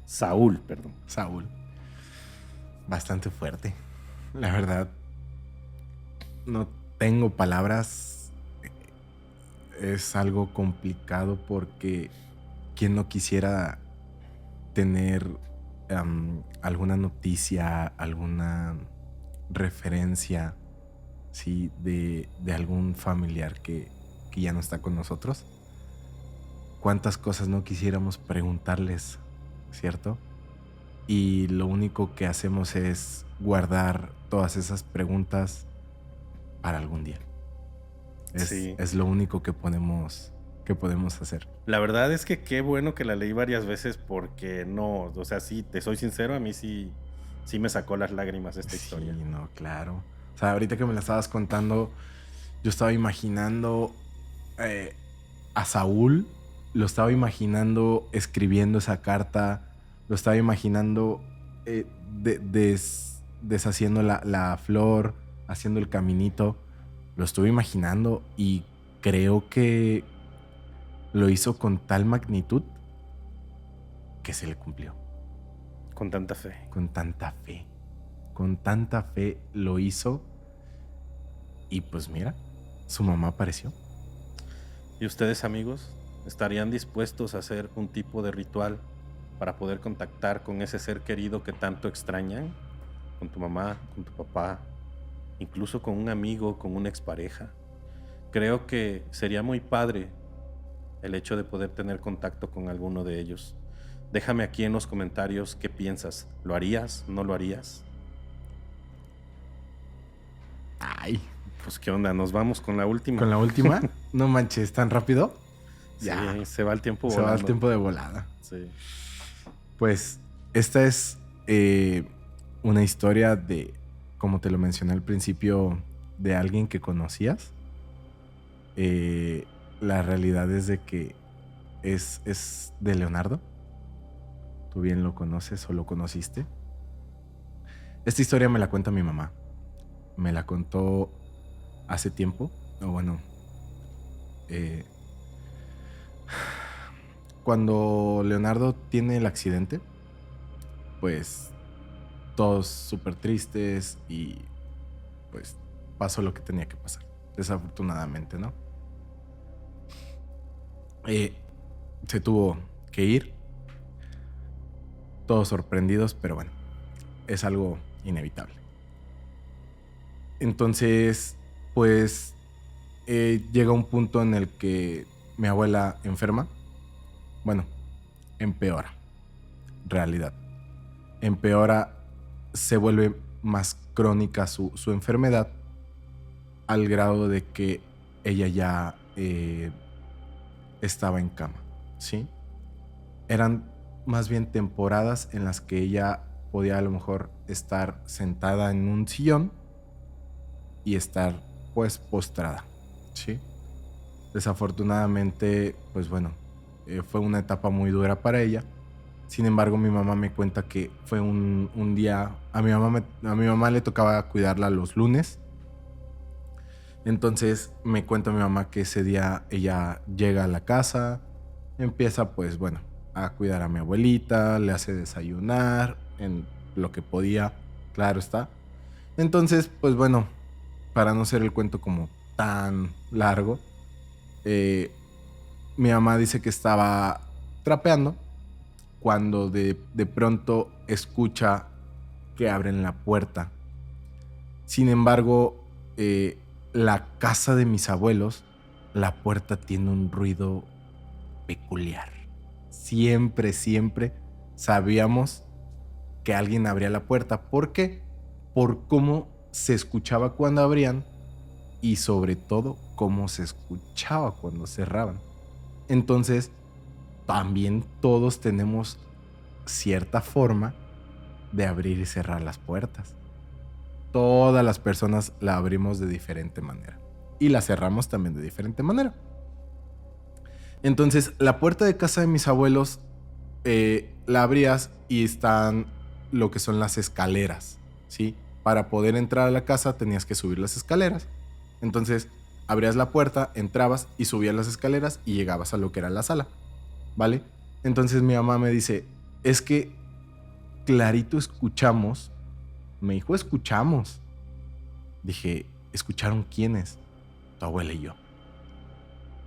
Saúl. Saúl. Bastante fuerte. La verdad, no tengo palabras. Es algo complicado porque ¿quién no quisiera tener alguna noticia, alguna referencia, ¿sí? de algún familiar que ya no está con nosotros? ¿Cuántas cosas no quisiéramos preguntarles, cierto? Y lo único que hacemos es guardar todas esas preguntas para algún día. Sí. Es lo único que podemos hacer. La verdad es que qué bueno que la leí varias veces porque no, o sea, sí, te soy sincero, a mí sí me sacó las lágrimas esta historia. Sí, no, claro. O sea, ahorita que me la estabas contando, yo estaba imaginando a Saúl, lo estaba imaginando escribiendo esa carta, lo estaba imaginando deshaciendo la flor, haciendo el caminito. Lo estuve imaginando y creo que lo hizo con tal magnitud que se le cumplió. Con tanta fe. Con tanta fe lo hizo. Y pues mira, su mamá apareció. ¿Y ustedes, amigos, estarían dispuestos a hacer un tipo de ritual para poder contactar con ese ser querido que tanto extrañan? Con tu mamá, con tu papá, incluso con un amigo, con una expareja. Creo que sería muy padre el hecho de poder tener contacto con alguno de ellos. Déjame aquí en los comentarios qué piensas. ¿Lo harías? ¿No lo harías? Ay, pues qué onda, nos vamos con la última. ¿Con la última? No manches, ¿tan rápido? Sí, ya. Se va el tiempo volando. Se va el tiempo de volada. Sí. Pues esta es una historia de, como te lo mencioné al principio, de alguien que conocías. La realidad es de que es de Leonardo. Tú bien lo conoces o lo conociste. Esta historia me la cuenta mi mamá. Me la contó hace tiempo. O bueno, cuando Leonardo tiene el accidente, pues todos súper tristes y pues pasó lo que tenía que pasar. Desafortunadamente, ¿no? Se tuvo que ir. Todos sorprendidos, pero bueno, es algo inevitable. Entonces, pues llega un punto en el que mi abuela enferma. Bueno, empeora, realidad. Empeora, se vuelve más crónica su enfermedad al grado de que ella ya estaba en cama, ¿sí? Eran más bien temporadas en las que ella podía a lo mejor estar sentada en un sillón y estar pues postrada, ¿sí? Desafortunadamente, pues bueno, fue una etapa muy dura para ella. Sin embargo, mi mamá me cuenta que fue un día, a mi mamá le tocaba cuidarla los lunes. Entonces me cuenta mi mamá que ese día ella llega a la casa, empieza pues bueno a cuidar a mi abuelita, le hace desayunar en lo que podía, claro está. Entonces pues bueno, para no ser el cuento como tan largo, eh, mi mamá dice que estaba trapeando cuando de pronto escucha que abren la puerta. Sin embargo, la casa de mis abuelos, la puerta tiene un ruido peculiar. Siempre, siempre sabíamos que alguien abría la puerta. ¿Por qué? Por cómo se escuchaba cuando abrían y sobre todo cómo se escuchaba cuando cerraban. Entonces, también todos tenemos cierta forma de abrir y cerrar las puertas. Todas las personas la abrimos de diferente manera y la cerramos también de diferente manera. Entonces, la puerta de casa de mis abuelos la abrías y están lo que son las escaleras, ¿sí? Para poder entrar a la casa tenías que subir las escaleras. Entonces, abrías la puerta, entrabas y subías las escaleras y llegabas a lo que era la sala, ¿vale? Entonces mi mamá me dice, es que clarito escuchamos. Me dijo, escuchamos. Dije, ¿escucharon quiénes? Tu abuela y yo.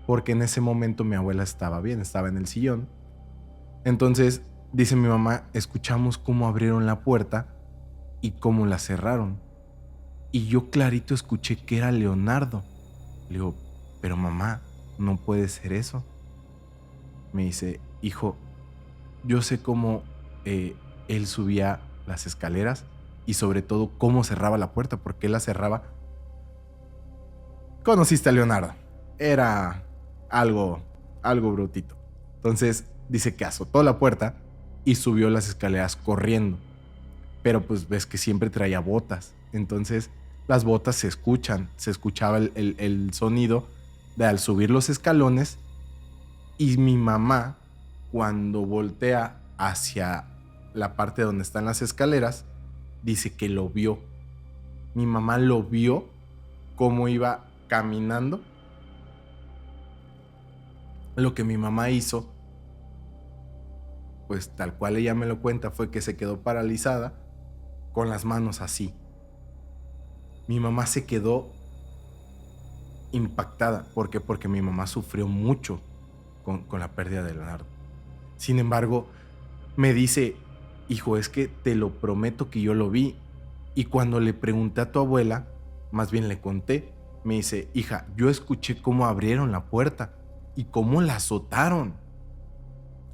Porque en ese momento mi abuela estaba bien, estaba en el sillón. Entonces, dice mi mamá, escuchamos cómo abrieron la puerta y cómo la cerraron. Y yo clarito escuché que era Leonardo. Le digo, pero mamá, no puede ser eso. Me dice, hijo, yo sé cómo él subía las escaleras y sobre todo cómo cerraba la puerta, porque él la cerraba. Conociste a Leonardo. Era algo brutito. Entonces dice que azotó la puerta y subió las escaleras corriendo. Pero pues ves que siempre traía botas. Entonces las botas se escuchan. Se escuchaba el sonido de al subir los escalones. Y mi mamá, cuando voltea hacia la parte donde están las escaleras, dice que lo vio. Mi mamá lo vio cómo iba caminando. Lo que mi mamá hizo, pues tal cual ella me lo cuenta, fue que se quedó paralizada con las manos así. Mi mamá se quedó impactada. ¿Por qué? Porque mi mamá sufrió mucho con la pérdida de Leonardo. Sin embargo, me dice, hijo, es que te lo prometo que yo lo vi. Y cuando le pregunté a tu abuela, más bien le conté, me dice, hija, yo escuché cómo abrieron la puerta y cómo la azotaron.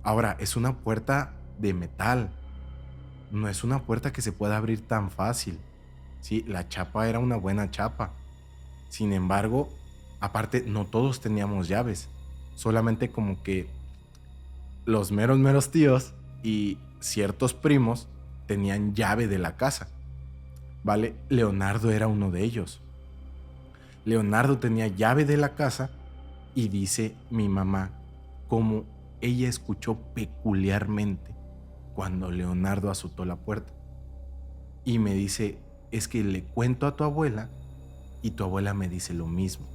Ahora, es una puerta de metal. No es una puerta que se pueda abrir tan fácil. Sí, la chapa era una buena chapa. Sin embargo, aparte, no todos teníamos llaves. Solamente como que los meros tíos y ciertos primos tenían llave de la casa. ¿Vale? Leonardo era uno de ellos. Leonardo tenía llave de la casa y dice mi mamá cómo ella escuchó peculiarmente cuando Leonardo azotó la puerta. Y me dice, es que le cuento a tu abuela y tu abuela me dice lo mismo.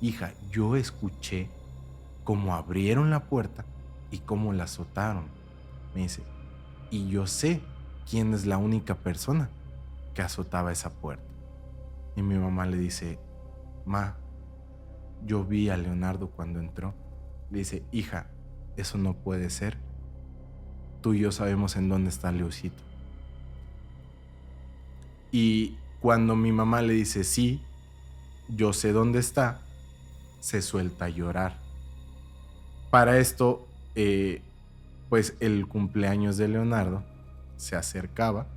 Hija, yo escuché cómo abrieron la puerta y cómo la azotaron. Me dice, y yo sé quién es la única persona que azotaba esa puerta. Y mi mamá le dice, ma, yo vi a Leonardo cuando entró. Le dice, hija, eso no puede ser. Tú y yo sabemos en dónde está Leocito. Y cuando mi mamá le dice, sí, yo sé dónde está, se suelta a llorar. Para esto, pues el cumpleaños de Leonardo se acercaba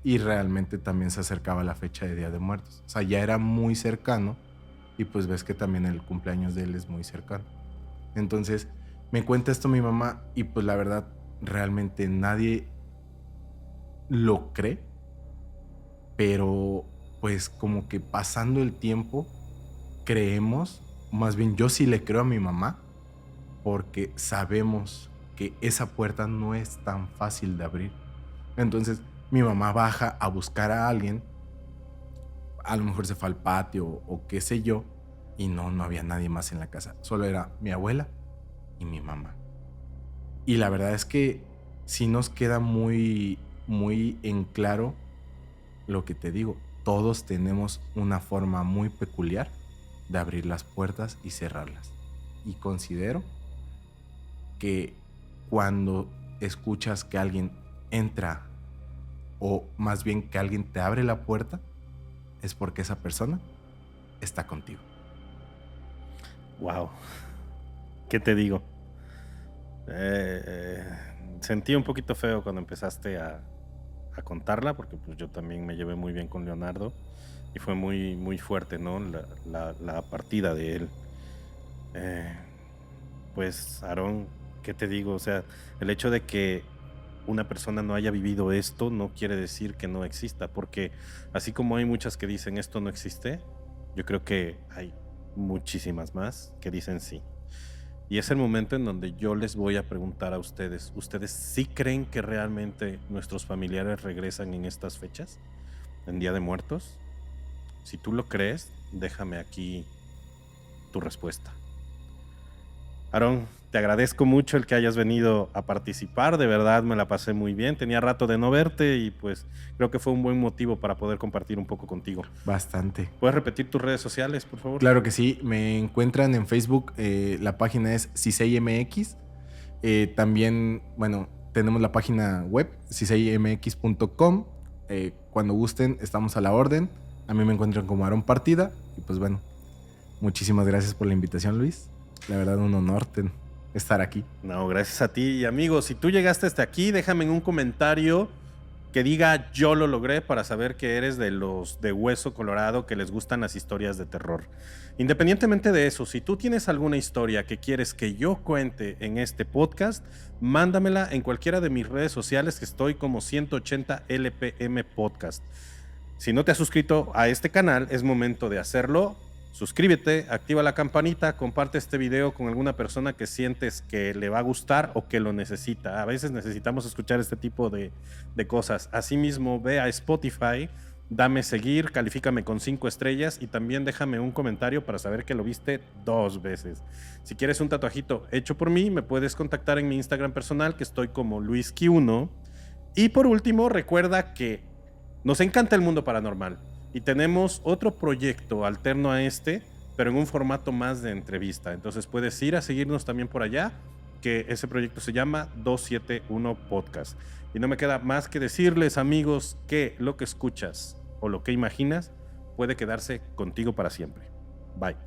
y realmente también se acercaba la fecha de Día de Muertos. O sea, ya era muy cercano y pues ves que también el cumpleaños de él es muy cercano. Entonces me cuenta esto mi mamá y pues la verdad realmente nadie lo cree, pero pues como que pasando el tiempo creemos, más bien yo sí le creo a mi mamá, porque sabemos que esa puerta no es tan fácil de abrir. Entonces mi mamá baja a buscar a alguien, a lo mejor se fue al patio o qué sé yo, y no había nadie más en la casa, solo era mi abuela y mi mamá. Y la verdad es que sí nos queda muy, muy en claro lo que te digo. Todos tenemos una forma muy peculiar de abrir las puertas y cerrarlas. Y considero que cuando escuchas que alguien entra, o más bien que alguien te abre la puerta, es porque esa persona está contigo. Wow. ¿Qué te digo? Sentí un poquito feo cuando empezaste a contarla, porque pues yo también me llevé muy bien con Leonardo y fue muy, muy fuerte, ¿no? La partida de él. Pues, Aarón, ¿qué te digo? O sea, el hecho de que una persona no haya vivido esto no quiere decir que no exista, porque así como hay muchas que dicen esto no existe, yo creo que hay muchísimas más que dicen sí. Y es el momento en donde yo les voy a preguntar a ustedes, ¿ustedes sí creen que realmente nuestros familiares regresan en estas fechas? ¿En Día de Muertos? Si tú lo crees, déjame aquí tu respuesta. Aarón, te agradezco mucho el que hayas venido a participar, de verdad me la pasé muy bien, tenía rato de no verte y pues creo que fue un buen motivo para poder compartir un poco contigo. Bastante. ¿Puedes repetir tus redes sociales, por favor? Claro que sí, me encuentran en Facebook, la página es CISEIMX. También, bueno, tenemos la página web, ciseimx.com. Cuando gusten, estamos a la orden. A mí me encuentran como Aarón Partida. Y pues bueno, muchísimas gracias por la invitación, Luis. La verdad, un honor estar aquí. No, gracias a ti. Y amigos, si tú llegaste hasta aquí, déjame en un comentario que diga yo lo logré, para saber que eres de los de hueso colorado que les gustan las historias de terror. Independientemente de eso, si tú tienes alguna historia que quieres que yo cuente en este podcast, mándamela en cualquiera de mis redes sociales, que estoy como 180 LPM Podcast. Si no te has suscrito a este canal, es momento de hacerlo. Suscríbete, activa la campanita, comparte este video con alguna persona que sientes que le va a gustar o que lo necesita. A veces necesitamos escuchar este tipo de cosas. Asimismo, ve a Spotify, dame seguir, califícame con 5 estrellas y también déjame un comentario para saber que lo viste 2 veces. Si quieres un tatuajito hecho por mí, me puedes contactar en mi Instagram personal, que estoy como LuisQ1. Y por último, recuerda que nos encanta el mundo paranormal. Y tenemos otro proyecto alterno a este, pero en un formato más de entrevista. Entonces puedes ir a seguirnos también por allá, que ese proyecto se llama 271 Podcast. Y no me queda más que decirles, amigos, que lo que escuchas o lo que imaginas puede quedarse contigo para siempre. Bye.